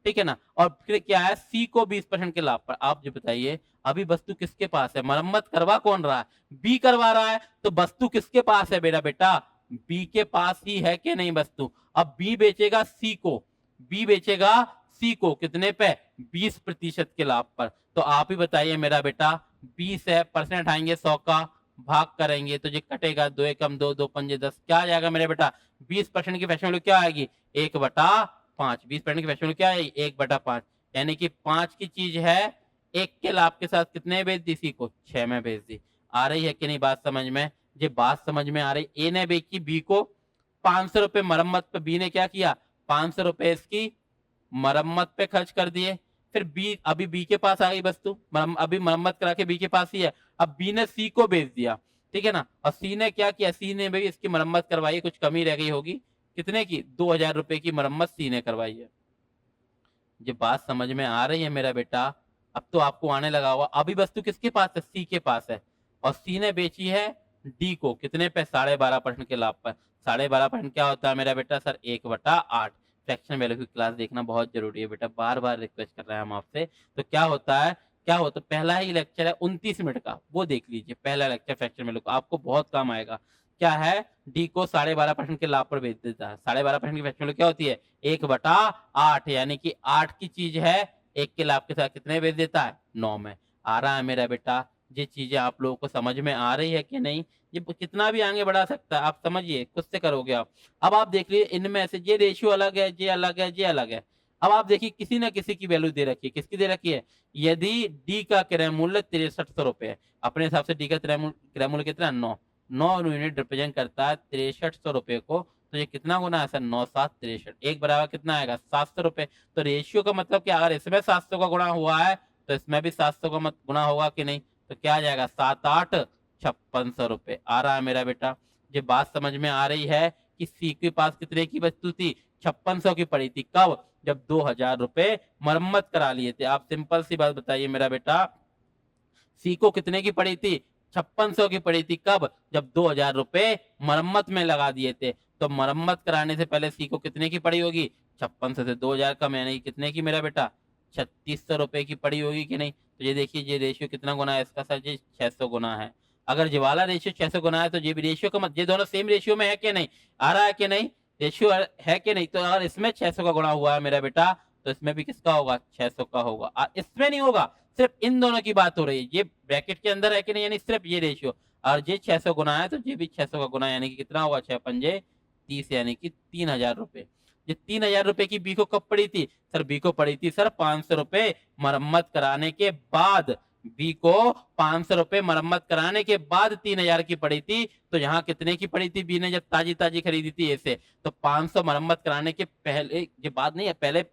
ठीक है ना। और फिर क्या है, सी को 20% के लाभ पर। आप जो बताइए अभी वस्तु किसके पास है, मरम्मत करवा कौन रहा है, बी करवा रहा है, तो वस्तु किसके पास है मेरा बेटा, बी के पास ही है कि नहीं वस्तु। अब बी बेचेगा सी को, बी बेचेगा सी को कितने पे, 20% के लाभ पर। तो आप ही बताइए मेरा बेटा, 20 है, परसेंट आएंगे 100 का, भाग करेंगे तो ये कटेगा, 2 एकम 2, 2 पंजे 10, क्या आ जाएगा मेरे बेटा, 20% की फ्रैक्शन वैल्यू क्या आएगी 1/5। 20% की फ्रैक्शन वैल्यू क्या आएगी 1/5, यानी कि 5 की चीज है, 1 के लाभ के साथ कितने बेच दी, सी को 6 में बेच दी। आ रही है कि नहीं बात समझ में, ये बात समझ में आ रही। ए ने बेची बी को 500 रुपए मरम्मत पे, बी ने क्या किया 500 रुपए इसकी मरम्मत पे खर्च कर दिए। फिर बी, अभी बी के पास आ गई वस्तु, अभी मरम्मत करा के बी के पास ही है। अब बी ने सी को बेच दिया, ठीक है ना। और सी ने क्या किया, सी ने भी इसकी मरम्मत करवाई, कुछ कमी रह गई होगी, कितने की 2000 रुपए की मरम्मत सी ने करवाई है। ये बात समझ में आ रही है मेरा बेटा, अब तो आपको आने लगा हुआ। अभी वस्तु किसके पास है, सी के पास है, और सी ने बेची है डी को कितने पे, 12.5% के लाभ पर। 12.5% क्या होता है मेरा बेटा सर, 1/8। फ्रैक्शन वैल्यू की क्लास देखना बहुत जरूरी है बेटा, बार बार रिक्वेस्ट कर रहे हैं हम आपसे। तो क्या होता है, क्या होता है, पहला ही लेक्चर है 29 मिनट का, वो देख लीजिए, पहला लेक्चर फ्रैक्शन वैल्यू का, आपको बहुत काम आएगा। क्या है, डी को 12.5% के लाभ पर बेच देता है। 12.5% की फ्रैक्शन वैल्यू क्या होती है 1/8, यानी कि 8 की चीज है, 1 के लाभ के साथ कितने बेच देता है 9 में। आ रहा है मेरा बेटा, ये चीजें आप लोगों को समझ में आ रही है कि नहीं। ये कितना भी आगे बढ़ा सकता है, आप समझिए, खुद से करोगे आप। अब आप देख लीजिए इनमें से ये रेशियो अलग है, ये अलग है, ये अलग है। अब आप देखिए किसी ना किसी की वैल्यू दे रखी है, किसकी दे रखी है, यदि डी का क्रय मूल्य 6300 रुपए है, अपने हिसाब से डी का क्रय मूल्य कितना 9 यूनिट रिप्रेजेंट करता है 6300 रुपए को। तो ये कितना गुना है सर, 9×7 = 63, एक बराबर कितना आएगा 700 रुपए। तो रेशियो का मतलब क्या, अगर इसमें 700 का गुणा हुआ है तो इसमें भी 700 का गुणा होगा कि नहीं। तो क्या आ जाएगा 7×8 = 5600 रुपए। आ रहा है मेरा बेटा, ये बात समझ में आ रही है कि सी के पास कितने की वस्तु थी, 5600 की पड़ी थी, कब, जब 2000 रुपए मरम्मत करा लिए थे। आप सिंपल सी बात बताइए मेरा बेटा, सी को कितने की पड़ी थी 5600 की पड़ी थी, कब, जब 2000 रुपए मरम्मत में लगा दिए थे। तो मरम्मत कराने से पहले सी को कितने की पड़ी होगी, 5600 से 2000 कम, यानी कितने की मेरा बेटा 3600 रुपए की पड़ी होगी कि नहीं। तो ये देखिए ये रेशियो कितना गुना है इसका सर, जी 600 गुना है। अगर ये वाला रेशियो 600 गुना है तो ये भी रेशियो का ये दोनों सेम रेशियो में है कि नहीं, आ रहा है कि नहीं, रेशियो है कि नहीं। तो अगर इसमें 600 का गुणा हुआ है मेरा बेटा, तो इसमें भी किसका होगा 600 का होगा, इसमें नहीं होगा। सिर्फ इन दोनों की बात हो रही है, ये ब्रैकेट के अंदर है कि नहीं, यानी सिर्फ ये रेशियो। और ये 600 गुना है तो ये भी 600 का गुना, यानी कि कितना होगा 6×5 = 30, यानी कि 3000 रुपए। ये 3000 रुपए की बी को कब पड़ी थी सर, बी को पड़ी थी सर 500 रुपए मरम्मत कराने के बाद। बी को 500 रुपए मरम्मत कराने के बाद 3000 की पड़ी थी। तो यहाँ कितने की पड़ी थी बी ने, जब ताजी ताजी खरीदी थी ऐसे, तो 500 मरम्मत कराने के पहले, ये बात नहीं है, पहले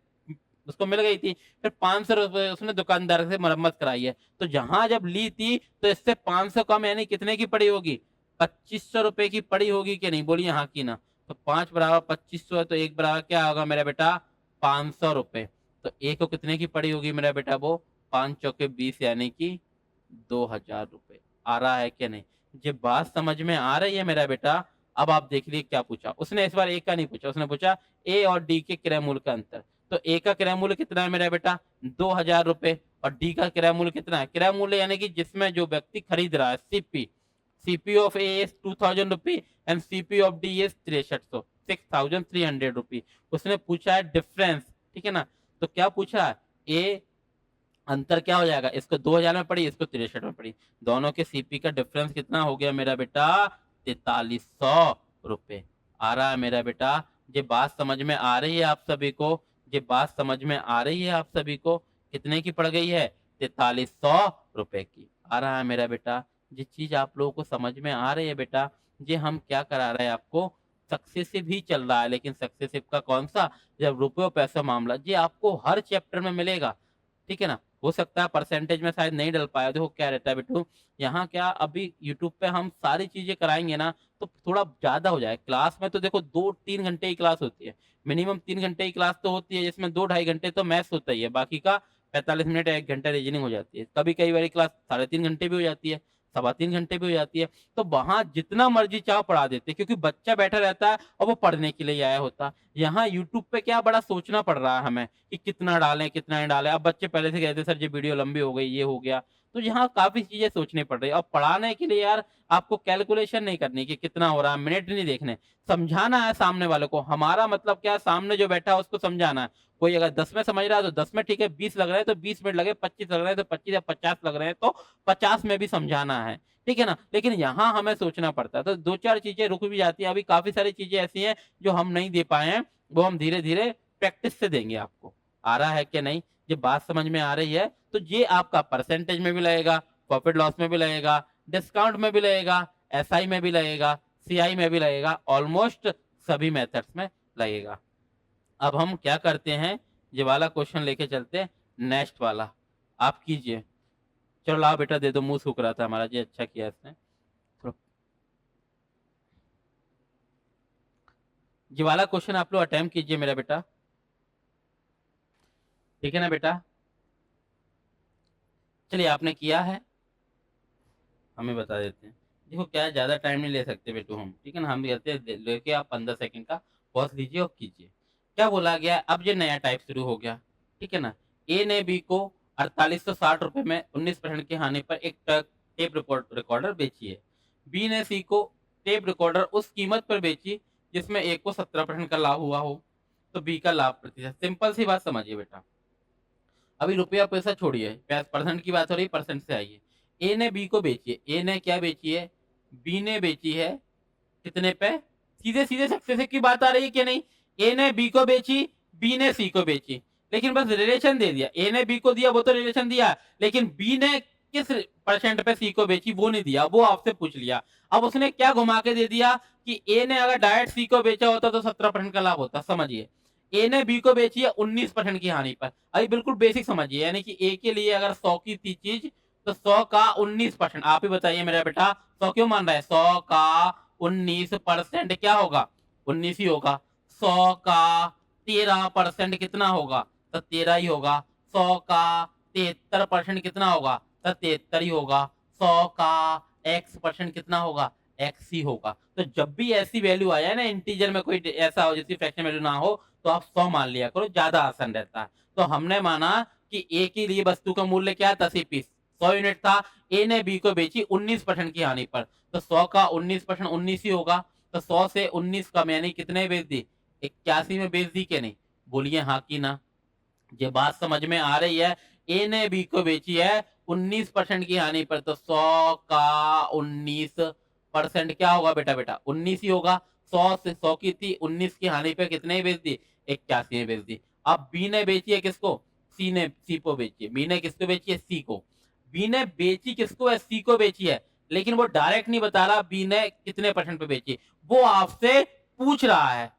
उसको मिल गई थी। फिर 500 रुपए उसने दुकानदार से मरम्मत कराई है। तो जहां जब ली थी तो इससे 500 कम यानी कितने की पड़ी होगी? 2500 रुपए की पड़ी होगी कि नहीं? बोलिए हाँ की ना। तो 5 बराबर 2500 है, तो 1 बराबर क्या होगा मेरा बेटा? 500 रुपए। तो एक को कितने की पड़ी होगी मेरा बेटा? वो 5 चौके 20 यानी कि 2000 रुपए। आ रहा है कि नहीं? ये बात समझ में आ रही है मेरा बेटा? अब आप देख लीजिए क्या पूछा उसने। इस बार ए का नहीं पूछा, उसने पूछा ए और डी के क्रय मूल्य का अंतर। तो ए का क्रय मूल्य कितना है मेरा बेटा? 2000 रुपए। और डी का क्रय मूल्य कितना है? क्रय मूल्य यानी कि जिसमें जो व्यक्ति खरीद रहा है, CP. CP of A is 2000 rupee and CP of D is 6300, 6300 रुपी। उसने पूछा है डिफरेंस, ठीक है ना? तो क्या पूछा है? ए अंतर क्या हो जाएगा? इसको 2000 में पड़ी, इसको 63 में पड़ी। दोनों के सीपी का डिफरेंस कितना हो गया मेरा बेटा? 4300 रुपए। आ रहा है मेरा बेटा? ये बात समझ में आ रही है आप सभी को? ये बात समझ में आ रही है आप सभी को? कितने की पड़ गई है? 4300 रुपए की। आ रहा है मेरा बेटा? ये चीज आप लोगों को समझ में आ रही है बेटा? ये हम क्या करा रहे हैं आपको? सक्सेसिव ही चल रहा है, लेकिन सक्सेसिव का कौन सा? जब रुपये और पैसा मामला, ये आपको हर चैप्टर में मिलेगा, ठीक है ना? हो सकता है परसेंटेज में शायद नहीं डल पाया। देखो क्या रहता है बेटू, यहाँ क्या अभी यूट्यूब पे हम सारी चीजें कराएंगे ना तो थोड़ा ज्यादा हो जाए। क्लास में तो देखो 2-3 घंटे की क्लास होती है, मिनिमम 3 घंटे की क्लास तो होती है, जिसमें 2-2.5 घंटे तो मैथ्स होता ही है, बाकी का 45 मिनट या 1 घंटा रीजनिंग हो जाती है। कभी कई बार क्लास 3.5 घंटे भी हो जाती है, 3.25 घंटे भी हो जाती है। तो वहां जितना मर्जी चाहो पढ़ा देते, क्योंकि बच्चा बैठा रहता है और वो पढ़ने के लिए आया होता है। यहाँ यूट्यूब पे क्या बड़ा सोचना पड़ रहा है हमें कि कितना डालें कितना नहीं डालें। अब बच्चे पहले से कहते सर ये वीडियो लंबी हो गई, ये हो गया। तो यहाँ काफी चीजें सोचनी पड़ रही है। और पढ़ाने के लिए यार आपको कैलकुलेशन नहीं करनी कि कितना हो रहा है, मिनट नहीं देखने, समझाना है सामने वाले को। हमारा मतलब क्या है, सामने जो बैठा है उसको समझाना है। कोई अगर 10 में समझ रहा है तो 10 में ठीक है, 20 लग रहे हैं तो 20 मिनट लगे, 25 लग रहे हैं तो 25 या 50 लग रहे हैं तो 50 में भी समझाना है, ठीक है ना? लेकिन यहाँ हमें सोचना पड़ता है, तो 2-4 चीजें रुक भी जाती है। अभी काफी सारी चीजें ऐसी हैं जो हम नहीं दे पाए हैं, वो हम धीरे-धीरे प्रैक्टिस से देंगे आपको। आ रहा है कि नहीं? ये बात समझ में आ रही है? तो ये आपका परसेंटेज में भी लगेगा, प्रॉफिट लॉस में भी लगेगा, डिस्काउंट में भी लगेगा, एसआई में भी लगेगा, सीआई में भी लगेगा, ऑलमोस्ट सभी मेथड्स में लगेगा। अब हम क्या करते हैं, ये वाला क्वेश्चन लेके चलते हैं, नेक्स्ट वाला आप कीजिए। चलो लाओ बेटा दे दो, मुंह सूख रहा था हमारा जी, अच्छा किया इसने। थोड़ा ये वाला क्वेश्चन आप लोग अटेम्प्ट कीजिए मेरा बेटा, ठीक है ना बेटा? चलिए आपने किया है, हमें बता देते हैं। देखो क्या है, ज्यादा टाइम नहीं ले सकते बेटू हम, ठीक है ना? हम कहते हैं लेके आप 15 सेकंड का पॉज लीजिए और कीजिए। क्या बोला गया है? अब ये नया टाइप शुरू हो गया, ठीक है ना? ए ने बी को 4860 रुपए में 19% की हानि पर एक टेप रिकॉर्डर बेची है। बी ने सी को टेप रिकॉर्डर उस कीमत पर बेची जिसमें ए को 17% का लाभ हुआ हो, तो बी का लाभ प्रतिशत। सिंपल सी बात समझिए बेटा, अभी रुपया पैसा छोड़िए, परसेंट की बात हो रही, परसेंट से आइए। ए ने बी को बेची है, ए ने क्या बेची है? बी ने बेची है कितने पे? सीधे सीधे सक्सेस की बात आ रही है कि नहीं? ए ने बी को बेची, बी ने सी को बेची, लेकिन बस रिलेशन दे दिया। ए ने बी को दिया, वो तो रिलेशन दिया, लेकिन बी ने किस परसेंट पे सी को बेची वो नहीं दिया, वो आपसे पूछ लिया। अब उसने क्या घुमा के दे दिया कि ए ने अगर डायरेक्ट सी को बेचा होता तो 17% का लाभ होता। समझिए, ए ने बी को बेची है 19% की हानि पर। अभी बिल्कुल बेसिक समझिए, यानी कि ए के लिए अगर 100 की थी चीज तो 100 का 19%। आप ही बताइए मेरा बेटा, 100 क्यों मान रहा है? 100 का 19% क्या होगा? 19 ही होगा। 100 का 13% कितना होगा? तो 13 ही होगा। 100 का 73% कितना होगा? तो 73 ही होगा। 100 का x% कितना होगा? x ही होगा। तो जब भी ऐसी वैल्यू आया ना इंटीजर में, कोई ऐसा हो जिसकी फ्रैक्शन वैल्यू ना हो, तो आप 100 मान लिया करो, ज्यादा आसान रहता है। तो हमने माना कि ए के लिए वस्तु का मूल्य क्या था? 100 यूनिट था। ए ने बी को बेची 19% की हानि पर, तो 100 का 19% 19 ही होगा। तो 100 से 19 कम यानी कितने बेच दी? 81 में बेच दी के नहीं? बोलिए हाँ की ना? ये बात समझ में आ रही है? ए ने बी को बेची है 19% की हानि पर, तो 100 का 19% क्या होगा बेटा? बेटा 19 ही होगा। 100 से 100 की थी, 19 की हानि पे कितने ही बेच दी? 81 में बेच दी। अब बी ने बेची है किसको? सी को बेची है। बी ने किसको बेची है? सी को। बी ने बेची किसको है? सी को बेची है, लेकिन वो डायरेक्ट नहीं बता रहा बी ने कितने परसेंट पे बेची, वो आपसे पूछ रहा है।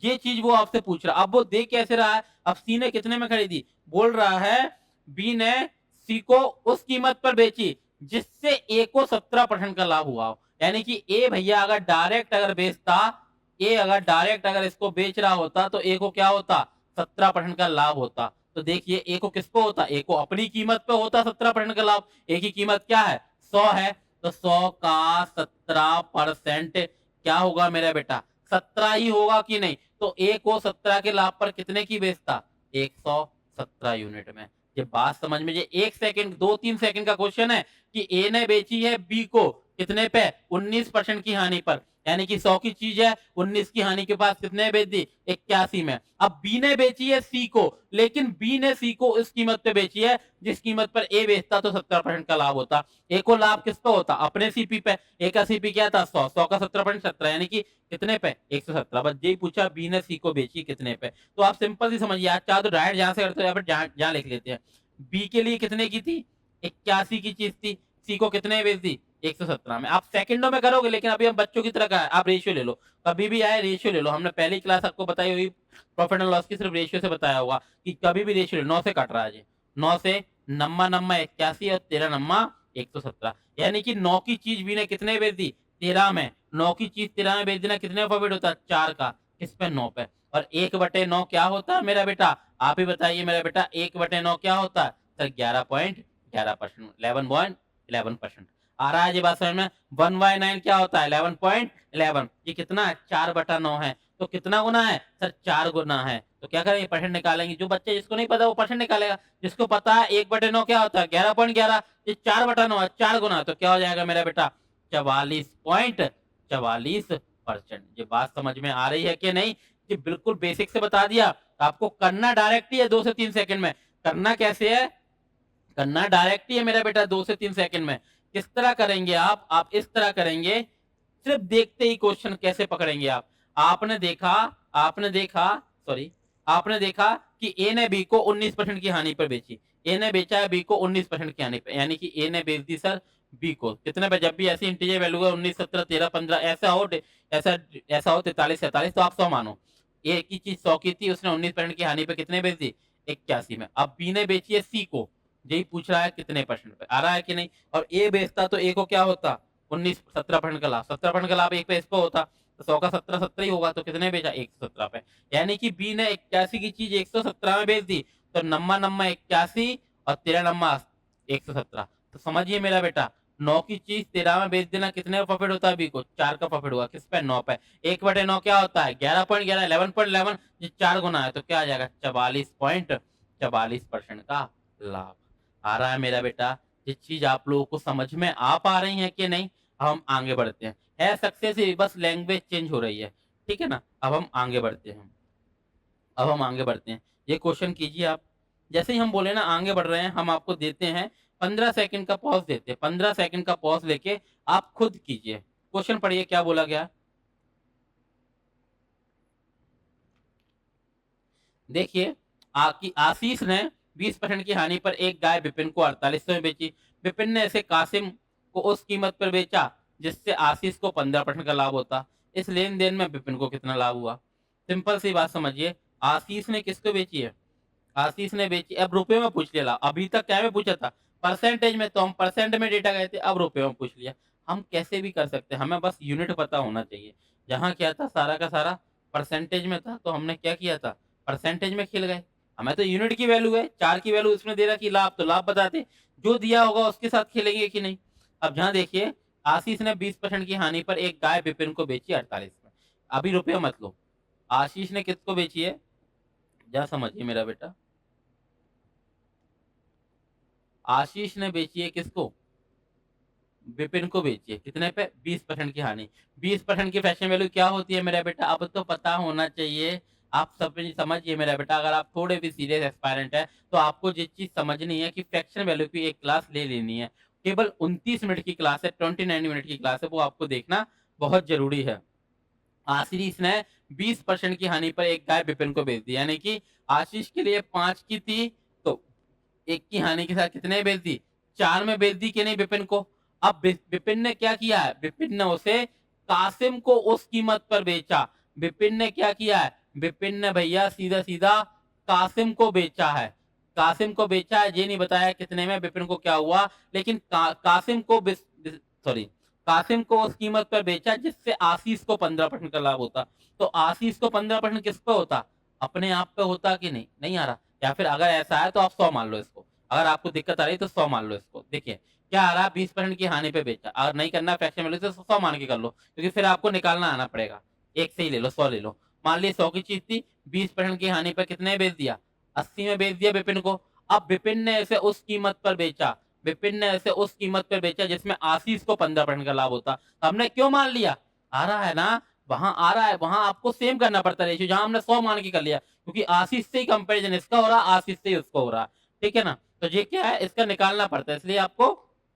ये चीज वो आपसे पूछ रहा। अब वो दे कैसे रहा है, अब सी ने कितने में खरीदी, बोल रहा है बी ने सी को उस कीमत पर बेची जिससे ए को 17% का लाभ हुआ हो। यानी कि ए भैया अगर डायरेक्ट अगर बेचता, ए अगर डायरेक्ट अगर इसको बेच रहा होता तो ए को क्या होता, 17% का लाभ होता। तो देखिए ए को किसको होता, ए को अपनी कीमत पे होता 17% का लाभ। ए की कीमत क्या है, 100 है, तो 100 का 17% क्या होगा मेरा बेटा, 17 ही होगा कि नहीं। तो ए को 17 के लाभ पर कितने की बेचता, 117 यूनिट में। ये बात समझ में, ये 1 सेकंड 2-3 सेकंड का क्वेश्चन है कि ए ने बेची है बी को कितने पे, 19% की हानि पर। यानी कि 100 की चीज है, 19 की हानि के पास कितने बेच दी, 81 में। अब बी ने बेची है सी को, लेकिन बी ने सी को इस कीमत पे बेची है जिस कीमत पर ए बेचता तो 17% का लाभ होता। ए को लाभ किस पे होता, अपने सीपी पे। ए का सीपी क्या था, 100, 100 का 17.17 यानी कि कितने पे, 117। बस यही पूछा बी ने सी को बेची कितने पे। तो आप सिंपल सी समझिए, आप चाहे तो डायरेक्ट जहां से करते हो या फिर जहां लिख लेते हैं। बी के लिए कितने की थी, 81 की चीज थी, सी को कितने बेच दी, 117 में। आप सेकंडों में करोगे, लेकिन अभी हम बच्चों की तरह का है, आप रेशियो ले लो। कभी भी आए रेशियो ले लो, हमने पहली क्लास आपको बताई हुई प्रॉफिट एंड लॉस की सिर्फ रेशियो से बताया होगा कि कभी भी रेशियो ले। 9 से काट रहा है, 9 से नम्मा नम्मा 81 और 13 नम्मा 117। यानी कि 9 की चीज बी ने कितने बेच दी, 13 में। 9 की चीज 13 में बेच देना कितने प्रॉफिट होता है, 4 का, किस पे, 9 पे। और 1/9 क्या होता है मेरा बेटा, आप ही बताइए मेरा बेटा, 1/9 क्या होता है सर, 11.11%, 11.11%। आ रहा है जी बात समझ में। 1/9 क्या होता है, 11.11। ये कितना है, 4/9 है। तो कितना गुना है सर, 4 गुना है। तो क्या करेंगे, परसेंट निकालेंगे। जो बच्चे जिसको नहीं पता वो परसेंट निकालेगा, जिसको पता है 1/9 क्या होता है, 11.11। ये 4/9 है, 4 गुना है, तो क्या हो जाएगा मेरा बेटा, 44.44%। ये बात समझ में आ रही है कि नहीं। ये बिल्कुल बेसिक से बता दिया, आपको करना डायरेक्ट ही है 2 से 3 सेकंड में। करना कैसे है, करना डायरेक्ट ही है मेरा बेटा 2 से 3 सेकंड में। किस तरह करेंगे आप इस तरह करेंगे, सिर्फ देखते ही क्वेश्चन कैसे पकड़ेंगे आप। आपने देखा सॉरी आपने देखा कि ए ने बी को 19% की हानि पर बेची। ए ने बेचा है बी को 19% की हानि पर, यानी कि ए ने बेच दी सर बी को कितने पे। जब भी ऐसी इंटीजर वैल्यू है 19, 17, 13, 15 ऐसा ऐसा हो 43, 47, तो आप 100 मानो। ए की चीज 100 की थी, उसने 19% की हानि पे कितने बेच दी, 81 में। अब बी ने बेची है सी को, यही पूछ रहा है कितने परसेंट पे, आ रहा है कि नहीं। और ए बेचता तो ए को क्या होता, 19, 17% का लाभ, 17% का लाभ एक पे इस पे होता, तो 100 का 17, 17 ही होगा, तो कितने बेचा, 117 पे। यानी कि बी ने 81 की चीज 117 में बेच दी। तो नम्मा नम्मा 81 और 13 नम्मा 117। तो समझिए मेरा बेटा, 9 की चीज 13 में बेच देना कितने का प्रॉफिट होता है बी को, 4 का प्रॉफिट हुआ, किस पे, 9 पे। 1/9 क्या होता है, 11.11, 11.11। ये 4 गुना है, तो क्या आ जाएगा, 44.44% का लाभ। आ रहा है मेरा बेटा, ये चीज आप लोगों को समझ में आ पा रही है कि नहीं। अब हम आगे बढ़ते हैं, है सक्सेस ही, बस लैंग्वेज चेंज हो रही है, ठीक है ना। अब हम आगे बढ़ते हैं, ये क्वेश्चन कीजिए आप। जैसे ही हम बोले ना आगे बढ़ रहे हैं, हम आपको देते हैं 15 सेकंड का पॉज देते हैं। 15 सेकंड का पॉज लेके आप खुद कीजिए। क्वेश्चन पढ़िए क्या बोला गया, देखिए। आशीष ने 20% की हानि पर एक गाय विपिन को 4800 में बेची। विपिन ने इसे कासिम को उस कीमत पर बेचा जिससे आशीष को 15% का लाभ होता। इस लेन देन में विपिन को कितना लाभ हुआ। सिंपल सी बात समझिए, आशीष ने किसको बेची है, आशीष ने बेची। अब रुपए में पूछ लिया, अभी तक क्या में पूछा था, परसेंटेज में, तो हम परसेंट में डेटा गए थे, अब रुपए में पूछ लिया। हम कैसे भी कर सकते हैं, हमें बस यूनिट पता होना चाहिए। जहां क्या था, सारा का सारा परसेंटेज में था, तो हमने क्या किया था, परसेंटेज में खेल गए। हमें तो यूनिट की वैल्यू है, 4 की वैल्यू इसमें दे रखी, लाभ तो लाभ बताते, जो दिया होगा उसके साथ खेलेंगे कि नहीं। अब जहां देखिए, आशीष ने 20% की हानि पर एक गाय विपिन को बेची 48 में। अभी रुपये मत लो, आशीष ने किसको बेची है, जा समझिए मेरा बेटा। आशीष ने बेची है किसको, विपिन को बेची है, कितने पे, 20% की हानि। 20% की फैशन वैल्यू क्या होती है मेरा बेटा, अब तो पता होना चाहिए। आप सब समझिए मेरा बेटा, अगर आप थोड़े भी सीरियस एस्पायरेंट है तो आपको जिस चीज समझनी है कि फ्रैक्शन वैल्यू की एक क्लास ले लेनी है। केवल 29 मिनट की क्लास है, 29 मिनट की क्लास है, वो आपको देखना बहुत जरूरी है। आशीष ने 20% की हानि पर एक गाय विपिन को बेच दी, यानी कि आशीष के लिए 5 की थी, तो एक की हानि के साथ कितने बेच दी, 4 में बेच दी कि नहीं विपिन को। अब विपिन ने क्या किया है, विपिन ने उसे कासिम को उस कीमत पर बेचा। विपिन ने क्या किया है, विपिन ने भैया सीधा सीधा कासिम को बेचा है। कासिम को बेचा है, ये नहीं बताया कितने में, विपिन को क्या हुआ, लेकिन कासिम को सॉरी कासिम को उस कीमत पर बेचा जिससे आशीष को 15% का लाभ होता। तो आशीष को 15% किस पे होता, अपने आप पे होता कि नहीं, नहीं आ रहा। या फिर अगर ऐसा है तो आप 100 मान लो इसको, अगर आपको दिक्कत आ रही है तो 100 मान लो इसको। देखिए क्या आ रहा है, 20% की हानि पे बेचा। अगर नहीं करना फ्रैक्शन वैल्यू तो 100 मान के कर लो, क्योंकि फिर आपको निकालना आना पड़ेगा। एक से ही ले लो, 100 ले लो। मान ली 100 की चीज थी, 20% की हानि पर कितने बेच दिया, 80 में बेच दिया विपिन को। अब विपिन ने इसे उस कीमत पर बेचा, विपिन ने इसे उस कीमत पर बेचा जिसमें आशीष को 15% का लाभ होता। हमने क्यों मान लिया, आ रहा है ना, वहां आ रहा है, वहां आपको सेम करना पड़ता है रेशियो, जहां हमने 100 मान के कर लिया, क्योंकि आशीष से ही कंपैरिजन इसका हो रहा, आशीष से ही उसको हो रहा। ठीक है ना, तो ये क्या है, इसका निकालना पड़ता है, इसलिए आपको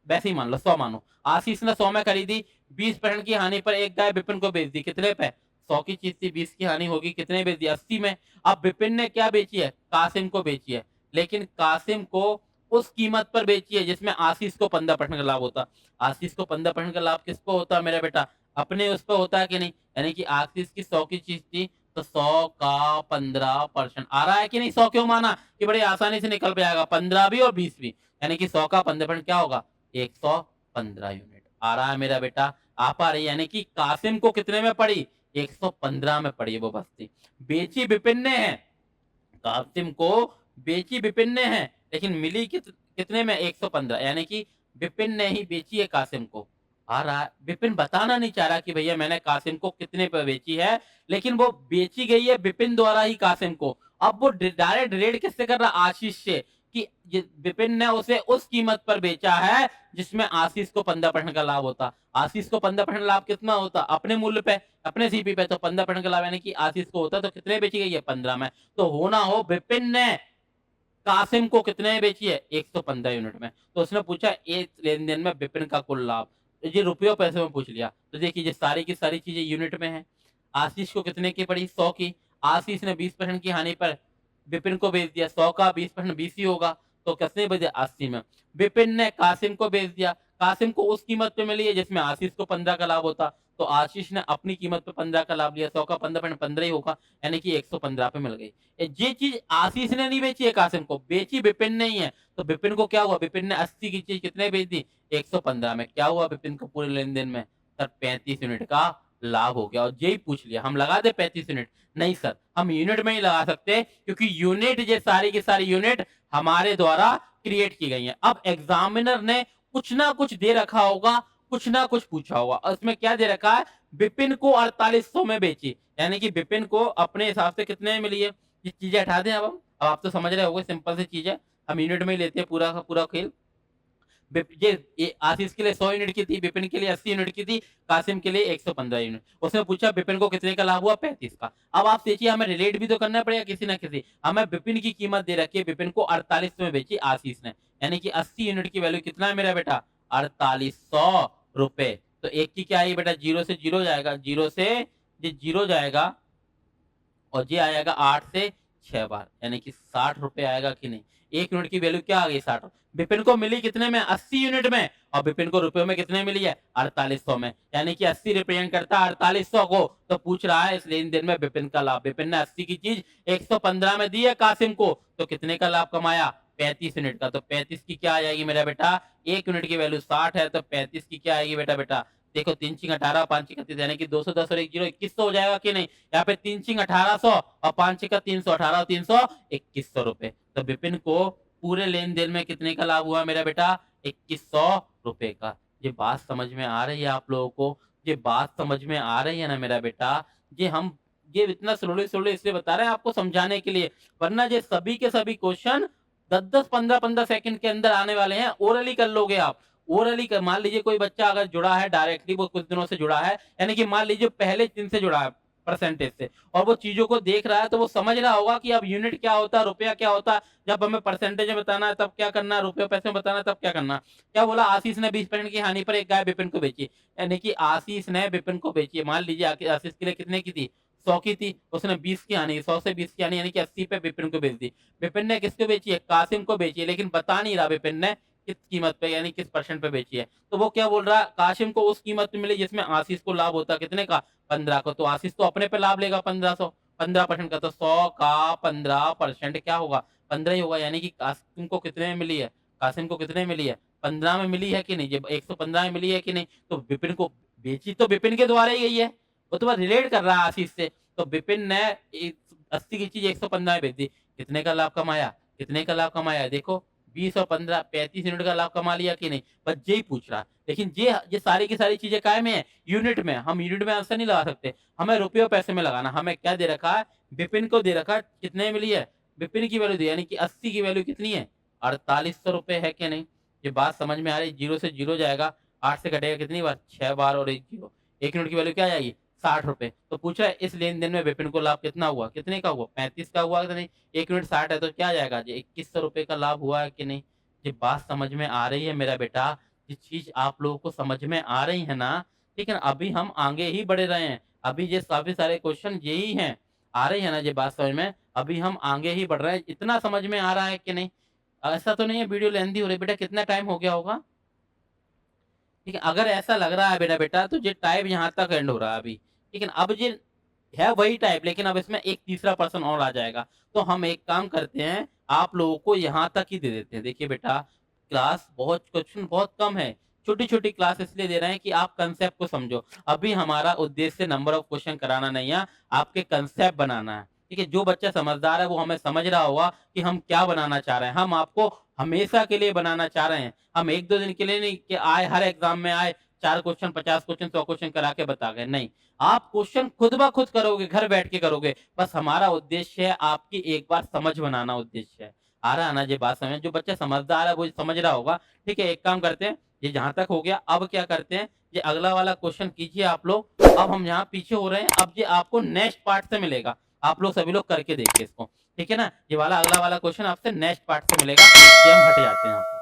वैसे ही मान लो, 100 मानो। आशीष ने 100 में खरीदी, 20% की हानि पर एक गाय विपिन को बेच दी, कितने पे, 100 की चीज थी, 20 की हानि होगी, कितने बेच दी, 80 में। अब विपिन ने क्या बेची है, कासिम को बेची है, लेकिन कासिम को उस कीमत पर बेची है जिसमें आशीष को 15% का लाभ होता। आशीष को 15% का लाभ किस पे होता है मेरा बेटा, अपने उस पे होता है कि नहीं, यानी कि आशीष की 100 की चीज थी, तो 100 का 15% आ रहा है कि नहीं। 100 क्यों माना, कि बड़ी आसानी से निकल जाएगा, 15 भी और 20 भी, यानी कि 100 का 15% क्या होगा, 115 यूनिट आ रहा है मेरा बेटा। आ पा रही है, यानी कि कासिम को कितने में पड़ी, 115 में पड़ी है वो बस्ती, बेची विपिन ने है, कासिम को बेची विपिन ने है, लेकिन मिली कितने में, 115, यानी कि विपिन ने ही बेची है कासिम को। आ रहा है, विपिन बताना नहीं चाह रहा कि भैया मैंने कासिम को कितने पे बेची है, लेकिन वो बेची गई है विपिन द्वारा ही कासिम को। अब वो डायरेक्ट रेट किससे कर रहा, आशीष से, कि विपिन ने उसे उस कीमत पर बेचा है जिसमें आशीष को 15% का लाभ होता। आशीष को 15% लाभ कितना होता, अपने मूल्य पे, अपने सीपी पे, तो 15% का लाभ यानी कि आशीष को होता, तो कितने बेची गई है, 15 में। तो होना हो विपिन ने कासिम को कितने में बेची है, 115 यूनिट में। तो उसने पूछा एक लेन देन में विपिन का कुल लाभ, तो ये रुपयों पैसे में पूछ लिया। तो देखिए ये सारी की सारी चीजें यूनिट में है। आशीष को कितने की पड़ी, 100 की, आशीष ने 20% की हानि पर विपिन को बेच दिया, 100 का 20% 20 ही होगा, तो कितने बेच दिया, 80 में। विपिन ने कासिम को बेच दिया, कासिम को उस कीमत पे मिली है जिसमें आशीष को 15 का लाभ होता, तो आशीष ने अपनी कीमत पे 15 का लाभ लिया, 100 का 15% 15 ही होगा, यानी कि 115 पे मिल गई। ये चीज आशीष ने नहीं बेची है कासिम को, बेची विपिन ने ही है। तो विपिन को क्या हुआ, विपिन ने 80 की चीज कितने बेच दी, 115 में। क्या हुआ विपिन को पूरे लेन देन में, सर 35 यूनिट का लाभ हो गया। और यही पूछ लिया, हम लगा दे 35 यूनिट, नहीं सर हम यूनिट में ही लगा सकते, क्योंकि यूनिट, ये सारी की सारी यूनिट हमारे द्वारा क्रिएट की गई है। अब एग्जामिनर ने कुछ ना कुछ दे रखा होगा, कुछ ना कुछ पूछा होगा, और उसमें क्या दे रखा है, विपिन को 4800 में बेची, यानी कि विपिन को अपने हिसाब से कितने में मिली है। ये चीजें हटा दें, अब आप तो समझ रहे होंगे, सिंपल सी चीज है, हम यूनिट में ही लेते हैं पूरा का पूरा खेल। ये आशीष के लिए 100 यूनिट की थी, विपिन के लिए 80 यूनिट की थी, कासिम के लिए 115 यूनिट। उसने पूछा विपिन को कितने का लाभ हुआ, 35 का। अब आप सोचिए, हमें रिलेट भी तो करना पड़ेगा किसी ना किसी। हमें विपिन की कीमत दे रखी है, विपिन को 4800 में बेची आशीष ने, यानी कि 80 यूनिट की वैल्यू कितना है मेरा बेटा, 4800 रुपए। तो एक की क्या आई बेटा, जीरो से जीरो जाएगा, जीरो से ये जीरो जाएगा, और ये आएगा 8 से 6 बार, यानी कि 60 रुपए आएगा कि नहीं। एक यूनिट की वैल्यू क्या आ गई, 60। विपिन को मिली कितने में, 80 यूनिट में, और विपिन को रुपयों में कितने मिली है, 4800 में, यानी कि 80 रिप्रेजेंट करता है 4800 को। तो पूछ रहा है इस लेन देन में विपिन का लाभ, विपिन ने 80 की चीज 115 में दी है कासिम को, तो कितने का लाभ कमाया, 35 यूनिट का। तो 35 की क्या आ जाएगी मेरा बेटा, एक यूनिट की वैल्यू 60 है, तो 35 की क्या आएगी बेटा, बेटा देखो, 3 चिंग 18, 5 चिंग 31, यानी कि 210 और 1 जीरो 2100 हो जाएगा कि नहीं। यहाँ पे 3 चिंग 1800 और 5 चिंग 300, 18 और 300 2100 रुपए। तो विपिन को पूरे लेन देन में कितने का लाभ हुआ मेरा बेटा, 2100 रुपए का। ये बात समझ में आ रही है आप लोगों को, ये बात समझ में आ रही है ना मेरा बेटा। ये इतना स्लोली स्लोली इसलिए बता रहे हैं आपको समझाने के लिए, वरना ये सभी के सभी क्वेश्चन 10-10, 15-15 सेकंड के अंदर आने वाले हैं, ओरली कर लोगे आप। ओरली कर, मान लीजिए कोई बच्चा अगर जुड़ा है डायरेक्टली, वो कुछ दिनों से जुड़ा है, यानी कि मान लीजिए पहले दिन से जुड़ा है परसेंटेज से, और वो चीजों को देख रहा है, तो वो समझ रहा होगा कि अब यूनिट क्या होता है, रुपया क्या होता है, जब हमें परसेंटेज में बताना है तब क्या करना है, रुपये पैसे में बताना है तब क्या करना है। क्या बोला, आशीष ने 20% की हानि पर एक गाय विपिन को बेची, यानी कि आशीष ने विपिन को बेची। मान लीजिए आशीष के लिए कितने की थी, 100 की थी, उसने 20 की हानि, 100 से 20 की हानि, यानी कि 80 पे विपिन को बेच दी। विपिन ने किसको बेची है, कासिम को बेची है, लेकिन बता नहीं रहा विपिन ने किस कीमत पे, यानी किस परसेंट पे बेची है। तो वो क्या बोल रहा है, कासिम को उस कीमत पे मिली जिसमें आशीष को लाभ होता कितने का, 15 को। तो आशीष तो अपने पे लाभ लेगा 1500, 15% का, तो 100 का 15% क्या होगा? 15 ही होगा, यानी कि कासिम को कितने में मिली है? कासिम को कितने में मिली है? 15 में मिली है कि नहीं? जब 115 में मिली है कि नहीं? तो विपिन को बेची तो विपिन के द्वारा ही गई है। वो तो बस रिलेट कर रहा है आशीष से। तो विपिन ने 80 की चीज़ 115 में बेच दी। कितने का लाभ कमाया? कितने का लाभ कमाया? देखो 20 और 15 35 यूनिट का लाभ कमा लिया कि नहीं? बस यही पूछ रहा है। लेकिन ये सारी की सारी चीज़ें काहे में है? यूनिट में। हम यूनिट में आंसर नहीं लगा सकते। हमें रुपये और पैसे में लगाना। हमें क्या दे रखा है? विपिन को दे रखा है कितने में मिली है? विपिन की वैल्यू दी, यानी कि 80 की वैल्यू कितनी है? 4800 रुपए है कि नहीं? ये बात समझ में आ रही है? 0 से 0 जाएगा, 8 से कटेगा कितनी बार? 6 बार और 1 0। 1 यूनिट की वैल्यू क्या आ जाएगी? 60 रुपए। तो पूछा है इस लेन-देन में विपिन को लाभ कितना हुआ? कितने का हुआ? 35 का हुआ कि नहीं? 1 यूनिट 60 है तो क्या आ जाएगा? जी 2100 रुपए का लाभ हुआ है कि नहीं? ये बात समझ में आ रही है मेरा बेटा? ये चीज़ आप लोगों को समझ में आ रही है ना? लेकिन अभी हम आगे ही बढ़ रहे हैं। अभी ये काफ़ी सारे क्वेश्चन यही हैं। आ रही है ना ये बात समझ में? अभी हम आगे ही बढ़ रहे हैं। इतना समझ में आ रहा है कि नहीं? ऐसा तो नहीं है वीडियो लेंथी हो रही है। बेटा कितना टाइम हो गया होगा? ठीक है, अगर ऐसा लग रहा है मेरा बेटा तो ये टाइप यहाँ तक एंड हो रहा है अभी। लेकिन अब ये है वही टाइप, लेकिन अब इसमें एक तीसरा पर्सन और आ जाएगा। तो हम एक काम करते हैं, आप लोगों को यहाँ तक ही दे देते हैं। देखिए बेटा, क्लास बहुत क्वेश्चन बहुत कम है। छोटी-छोटी क्लास इसलिए दे रहे हैं कि आप कांसेप्ट को समझो। अभी हमारा उद्देश्य नंबर ऑफ क्वेश्चन कराना नहीं है, आपके कांसेप्ट बनाना है। ठीक है? जो बच्चा समझदार है वो हमें समझ रहा होगा कि हम क्या बनाना चाह रहे हैं। हम आपको हमेशा के लिए बनाना चाह रहे हैं। हम 1-2 दिन के लिए नहीं कि आए हर एग्ज़ाम में आए 4 क्वेश्चन, 50 क्वेश्चन, 100 क्वेश्चन करा के बता गए, नहीं। आप क्वेश्चन खुद ब खुद करोगे, घर बैठ के करोगे। बस हमारा उद्देश्य है आपकी एक बार समझ बनाना उद्देश्य है। आ रहा है ना ये बात समझ? जो बच्चा समझदार है वो समझ रहा होगा। ठीक है, एक काम करते हैं, ये जहाँ तक हो गया, अब क्या करते हैं, ये अगला वाला क्वेश्चन कीजिए आप लोग। अब हम यहाँ पीछे हो रहे हैं, अब ये आपको नेक्स्ट पार्ट से मिलेगा। आप लोग सभी लोग करके देखिए इसको। ठीक है ना? ये वाला अगला वाला क्वेश्चन आपसे नेक्स्ट पार्ट से मिलेगा। ये हम हट जाते हैं यहाँ पर।